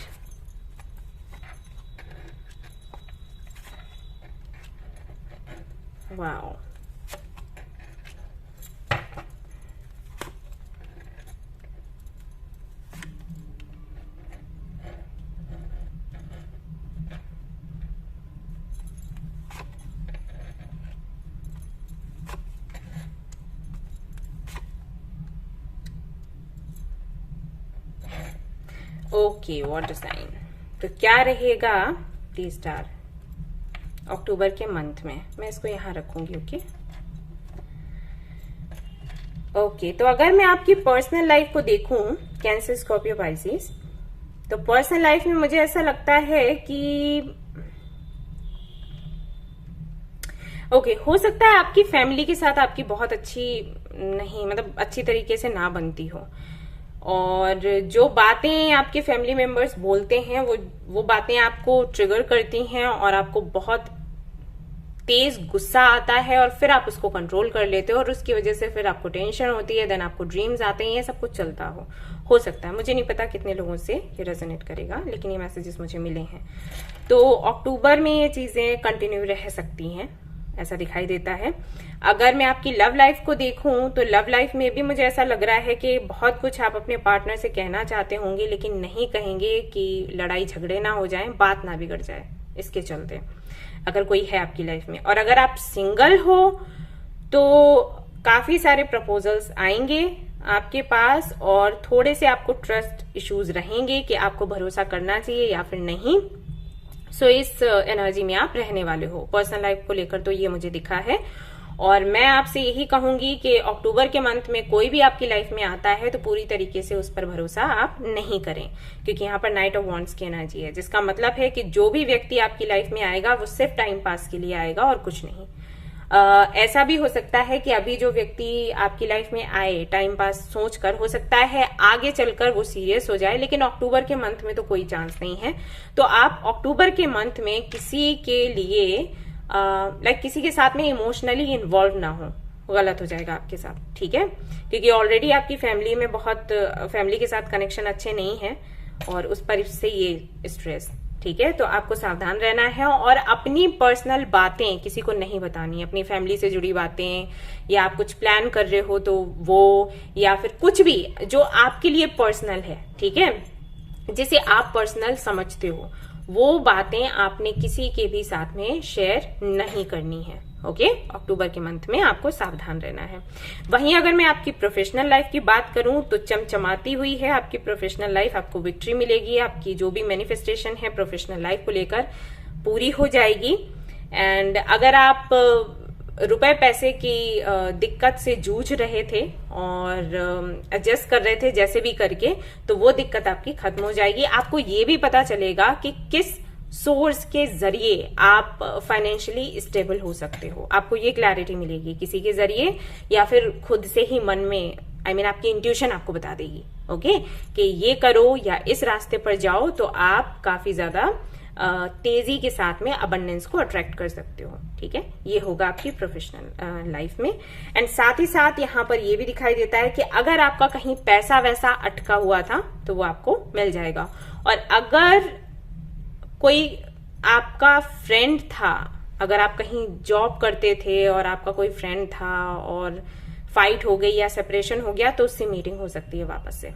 wow, okay, water sign. तो क्या रहेगा 3 स्टार। अक्टूबर के मंथ में मैं इसको यहाँ रखूंगी। ओके, तो अगर मैं आपकी पर्सनल लाइफ को देखूं, कैंसर, स्कॉर्पियो, पाइसेस, तो पर्सनल लाइफ में मुझे ऐसा लगता है कि ओके, हो सकता है आपकी फैमिली के साथ आपकी बहुत अच्छी नहीं, मतलब अच्छी तरीके से ना बनती हो, और जो बातें आपके फैमिली मेंबर्स बोलते हैं वो बातें आपको ट्रिगर करती हैं और आपको बहुत तेज गुस्सा आता है और फिर आप उसको कंट्रोल कर लेते हो और उसकी वजह से फिर आपको टेंशन होती है, देन आपको ड्रीम्स आते हैं, ये सब कुछ चलता हो सकता है। मुझे नहीं पता कितने लोगों से ये रेजोनेट करेगा, लेकिन ये मैसेजेस मुझे मिले हैं। तो अक्टूबर में ये चीजें कंटिन्यू रह सकती हैं, ऐसा दिखाई देता है। अगर मैं आपकी लव लाइफ को देखूं तो लव लाइफ में भी मुझे ऐसा लग रहा है कि बहुत कुछ आप अपने पार्टनर से कहना चाहते होंगे, लेकिन नहीं कहेंगे कि लड़ाई झगड़े ना हो जाए, बात ना बिगड़ जाए, इसके चलते अगर कोई है आपकी लाइफ में। और अगर आप सिंगल हो तो काफी सारे प्रपोजल्स आएंगे आपके पास और थोड़े से आपको ट्रस्ट इश्यूज रहेंगे कि आपको भरोसा करना चाहिए या फिर नहीं। सो इस एनर्जी में आप रहने वाले हो। पर्सनल लाइफ को लेकर तो ये मुझे दिखा है, और मैं आपसे यही कहूंगी कि अक्टूबर के मंथ में कोई भी आपकी लाइफ में आता है तो पूरी तरीके से उस पर भरोसा आप नहीं करें, क्योंकि यहाँ पर नाइट ऑफ वॉन्ड्स की एनर्जी है, जिसका मतलब है कि जो भी व्यक्ति आपकी लाइफ में आएगा वो सिर्फ टाइम पास के लिए आएगा और कुछ नहीं। ऐसा भी हो सकता है कि अभी जो व्यक्ति आपकी लाइफ में आए टाइम पास सोचकर, हो सकता है आगे चलकर वो सीरियस हो जाए, लेकिन अक्टूबर के मंथ में तो कोई चांस नहीं है। तो आप अक्टूबर के मंथ में किसी के लिए किसी के साथ में इमोशनली इन्वॉल्व ना हो, गलत हो जाएगा आपके साथ, ठीक है, क्योंकि ऑलरेडी आपकी फैमिली में फैमिली के साथ कनेक्शन अच्छे नहीं है और उस पर से ये स्ट्रेस, ठीक है। तो आपको सावधान रहना है और अपनी पर्सनल बातें किसी को नहीं बतानी, अपनी फैमिली से जुड़ी बातें, या आप कुछ प्लान कर रहे हो तो वो, या फिर कुछ भी जो आपके लिए पर्सनल है, ठीक है, जिसे आप पर्सनल समझते हो, वो बातें आपने किसी के भी साथ में शेयर नहीं करनी है। ओके, अक्टूबर के मंथ में आपको सावधान रहना है। वहीं अगर मैं आपकी प्रोफेशनल लाइफ की बात करूं तो चमचमाती हुई है आपकी प्रोफेशनल लाइफ, आपको विक्ट्री मिलेगी, आपकी जो भी मैनिफेस्टेशन है प्रोफेशनल लाइफ को लेकर पूरी हो जाएगी। एंड अगर आप रुपए पैसे की दिक्कत से जूझ रहे थे और एडजस्ट कर रहे थे जैसे भी करके, तो वो दिक्कत आपकी खत्म हो जाएगी। आपको ये भी पता चलेगा कि किस सोर्स के जरिए आप फाइनेंशियली स्टेबल हो सकते हो, आपको ये क्लैरिटी मिलेगी, किसी के जरिए या फिर खुद से ही मन में, आपकी इंट्यूशन आपको बता देगी, ओके, कि ये करो या इस रास्ते पर जाओ, तो आप काफी ज्यादा तेजी के साथ में अबंडेंस को अट्रैक्ट कर सकते हो, ठीक है। ये होगा आपकी प्रोफेशनल लाइफ में। एंड साथ ही साथ यहाँ पर ये भी दिखाई देता है कि अगर आपका कहीं पैसा वैसा अटका हुआ था तो वो आपको मिल जाएगा, और अगर कोई आपका फ्रेंड था, अगर आप कहीं जॉब करते थे और आपका कोई फ्रेंड था और फाइट हो गई या सेपरेशन हो गया, तो उससे मीटिंग हो सकती है वापस से।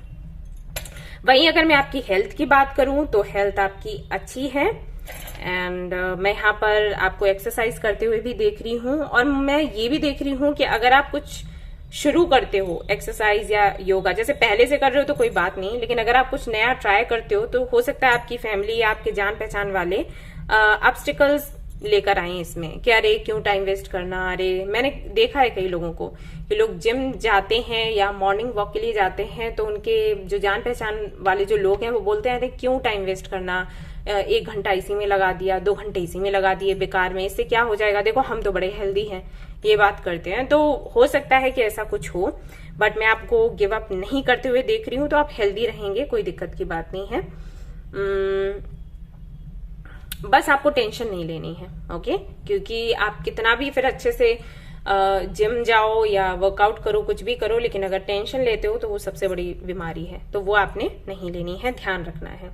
वहीं अगर मैं आपकी हेल्थ की बात करूं तो हेल्थ आपकी अच्छी है, एंड मैं यहाँ पर आपको एक्सरसाइज करते हुए भी देख रही हूँ, और मैं ये भी देख रही हूँ कि अगर आप कुछ शुरू करते हो एक्सरसाइज या योगा, जैसे पहले से कर रहे हो तो कोई बात नहीं, लेकिन अगर आप कुछ नया ट्राई करते हो तो हो सकता है आपकी फैमिली या आपके जान पहचान वाले ऑब्स्टिकल्स लेकर आए इसमें कि अरे क्यों टाइम वेस्ट करना। अरे मैंने देखा है कई लोगों को कि लोग जिम जाते हैं या मॉर्निंग वॉक के लिए जाते हैं, तो उनके जो जान पहचान वाले जो लोग हैं वो बोलते हैं अरे क्यों टाइम वेस्ट करना, 1 घंटा इसी में लगा दिया, 2 घंटे इसी में लगा दिए बेकार में, इससे क्या हो जाएगा, देखो हम तो बड़े हेल्दी हैं, ये बात करते हैं। तो हो सकता है कि ऐसा कुछ हो, बट मैं आपको गिव अप नहीं करते हुए देख रही हूँ, तो आप हेल्दी रहेंगे, कोई दिक्कत की बात नहीं है। बस आपको टेंशन नहीं लेनी है, ओके, क्योंकि आप कितना भी फिर अच्छे से जिम जाओ या वर्कआउट करो, कुछ भी करो, लेकिन अगर टेंशन लेते हो तो वो सबसे बड़ी बीमारी है, तो वो आपने नहीं लेनी है, ध्यान रखना है।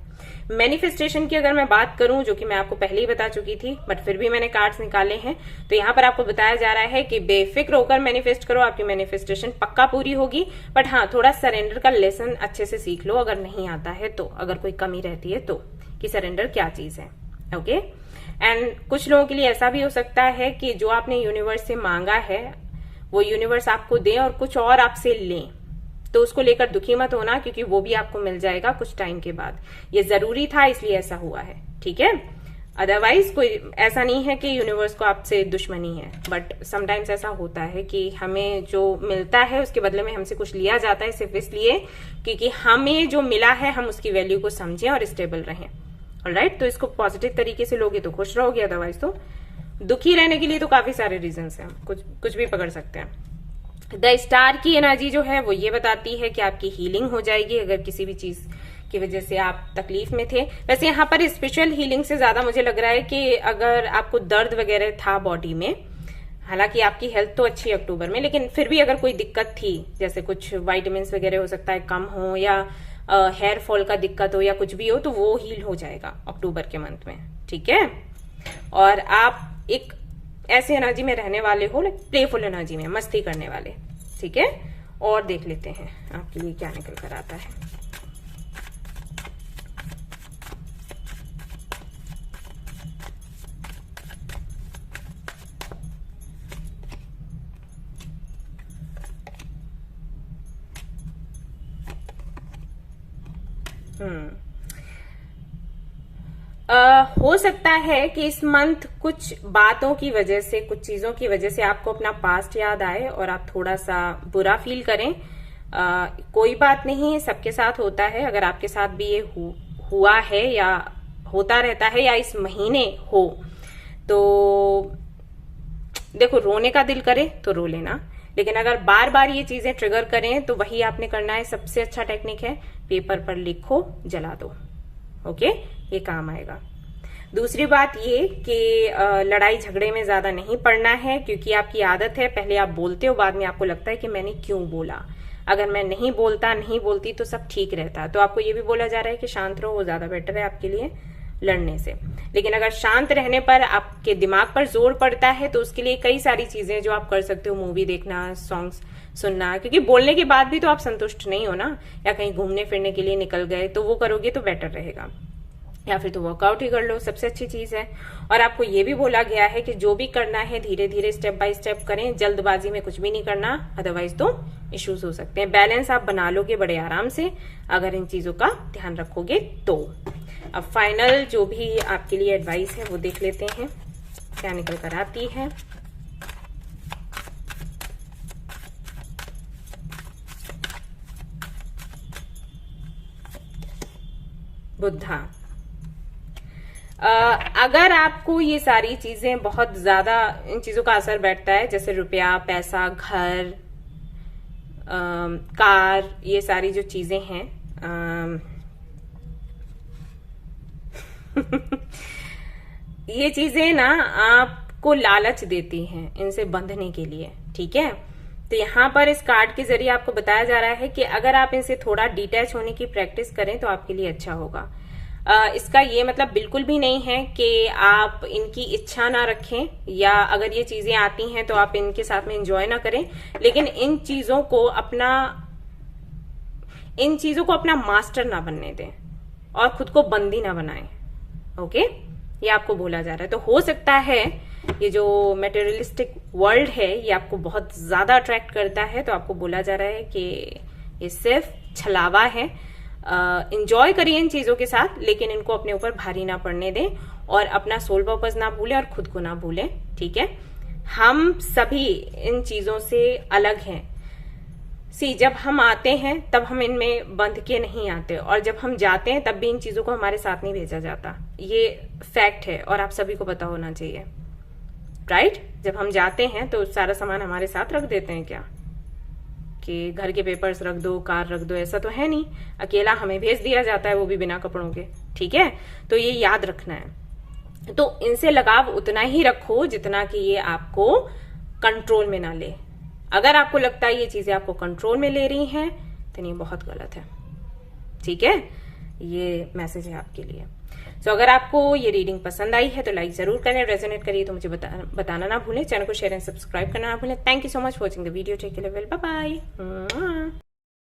मैनिफेस्टेशन की अगर मैं बात करूं, जो कि मैं आपको पहले ही बता चुकी थी, बट फिर भी मैंने कार्ड्स निकाले हैं, तो यहाँ पर आपको बताया जा रहा है कि बेफिक्र होकर मैनिफेस्ट करो, आपकी मैनिफेस्टेशन पक्का पूरी होगी। बट हाँ, थोड़ा सरेंडर का लेसन अच्छे से सीख लो, अगर नहीं आता है तो, अगर कोई कमी रहती है तो, कि सरेंडर क्या चीज है, ओके। एंड कुछ लोगों के लिए ऐसा भी हो सकता है कि जो आपने यूनिवर्स से मांगा है वो यूनिवर्स आपको दे और कुछ और आपसे ले, तो उसको लेकर दुखी मत होना, क्योंकि वो भी आपको मिल जाएगा कुछ टाइम के बाद। ये जरूरी था इसलिए ऐसा हुआ है, ठीक है। अदरवाइज कोई ऐसा नहीं है कि यूनिवर्स को आपसे दुश्मनी है, बट समटाइम्स ऐसा होता है कि हमें जो मिलता है उसके बदले में हमसे कुछ लिया जाता है, सिर्फ इसलिए क्योंकि हमें जो मिला है हम उसकी वैल्यू को समझें और स्टेबल रहें। ऑलराइट, तो इसको पॉजिटिव तरीके से लोगे तो खुश रहोगे, अदरवाइज तो दुखी रहने के लिए तो काफी सारे रीजंस हैं, कुछ भी पकड़ सकते हैं। द स्टार की एनर्जी जो है वो ये बताती है कि आपकी हीलिंग हो जाएगी अगर किसी भी चीज की वजह से आप तकलीफ में थे। वैसे यहाँ पर स्पिरिचुअल हीलिंग से ज्यादा मुझे लग रहा है कि अगर आपको दर्द वगैरह था बॉडी में, हालांकि आपकी हेल्थ तो अच्छी है अक्टूबर में, लेकिन फिर भी अगर कोई दिक्कत थी, जैसे कुछ वाइटामिन वगैरह हो सकता है कम हो, या हेयर फॉल का दिक्कत हो, या कुछ भी हो, तो वो हील हो जाएगा अक्टूबर के मंथ में। ठीक है, और आप एक ऐसे एनर्जी में रहने वाले हो, प्लेफुल एनर्जी में, मस्ती करने वाले। ठीक है, और देख लेते हैं आपके लिए क्या निकल कर आता है। हो सकता है कि इस मंथ कुछ बातों की वजह से, कुछ चीजों की वजह से आपको अपना पास्ट याद आए और आप थोड़ा सा बुरा फील करें। कोई बात नहीं, सबके साथ होता है। अगर आपके साथ भी ये हुआ है या होता रहता है या इस महीने हो, तो देखो रोने का दिल करे तो रो लेना, लेकिन अगर बार बार ये चीजें ट्रिगर करें तो वही आपने करना है। सबसे अच्छा टेक्निक है पेपर पर लिखो, जला दो। ओके, ये काम आएगा। दूसरी बात ये कि लड़ाई झगड़े में ज्यादा नहीं पड़ना है, क्योंकि आपकी आदत है पहले आप बोलते हो, बाद में आपको लगता है कि मैंने क्यों बोला। अगर मैं नहीं बोलती तो सब ठीक रहता। तो आपको ये भी बोला जा रहा है कि शांत रहो, वो ज्यादा बेटर है आपके लिए लड़ने से। लेकिन अगर शांत रहने पर आपके दिमाग पर जोर पड़ता है तो उसके लिए कई सारी चीजें जो आप कर सकते हो, मूवी देखना, सॉन्ग्स सुनना, क्योंकि बोलने के बाद भी तो आप संतुष्ट नहीं हो ना, या कहीं घूमने फिरने के लिए निकल गए तो वो करोगे तो बेटर रहेगा, या फिर तो वर्कआउट ही कर लो, सबसे अच्छी चीज है। और आपको ये भी बोला गया है कि जो भी करना है धीरे धीरे स्टेप बाय स्टेप करें, जल्दबाजी में कुछ भी नहीं करना, अदरवाइज तो इश्यूज हो सकते हैं। बैलेंस आप बना लोगे बड़े आराम से अगर इन चीजों का ध्यान रखोगे तो। अब फाइनल जो भी आपके लिए एडवाइस है वो देख लेते हैं क्या निकल कर आती है। बुद्धा, अगर आपको ये सारी चीजें बहुत ज्यादा, इन चीजों का असर बैठता है, जैसे रुपया, पैसा, घर, कार, ये सारी जो चीजें हैं, ये चीजें ना आपको लालच देती हैं इनसे बंधने के लिए। ठीक है, तो यहाँ पर इस कार्ड के जरिए आपको बताया जा रहा है कि अगर आप इनसे थोड़ा डिटैच होने की प्रैक्टिस करें तो आपके लिए अच्छा होगा। इसका ये मतलब बिल्कुल भी नहीं है कि आप इनकी इच्छा ना रखें, या अगर ये चीजें आती हैं तो आप इनके साथ में एंजॉय ना करें, लेकिन इन चीजों को अपना मास्टर ना बनने दें और खुद को बंदी ना बनाएं। ओके, ये आपको बोला जा रहा है। तो हो सकता है ये जो मटेरियलिस्टिक वर्ल्ड है ये आपको बहुत ज्यादा अट्रैक्ट करता है, तो आपको बोला जा रहा है कि ये सिर्फ छलावा है। एंजॉय करिए इन चीजों के साथ, लेकिन इनको अपने ऊपर भारी ना पड़ने दें और अपना सोल पर्पस ना भूलें और खुद को ना भूलें। ठीक है, हम सभी इन चीजों से अलग हैं। जब हम आते हैं तब हम इनमें बंध के नहीं आते, और जब हम जाते हैं तब भी इन चीजों को हमारे साथ नहीं भेजा जाता। ये फैक्ट है और आप सभी को पता होना चाहिए, राइट? जब हम जाते हैं तो सारा सामान हमारे साथ रख देते हैं क्या, कि घर के पेपर्स रख दो, कार रख दो, ऐसा तो है नहीं। अकेला हमें भेज दिया जाता है, वो भी बिना कपड़ों के। ठीक है, तो ये याद रखना है। तो इनसे लगाव उतना ही रखो जितना कि ये आपको कंट्रोल में ना ले। अगर आपको लगता है ये चीजें आपको कंट्रोल में ले रही हैं तो ये बहुत गलत है। ठीक है, ये मैसेज है आपके लिए। सो अगर आपको ये रीडिंग पसंद आई है तो लाइक जरूर करें, रेजोनेट करिए तो मुझे बताना ना भूलें। चैनल को शेयर एंड सब्सक्राइब करना ना भूलें। Thank you so much for watching the video. Take care, bye bye.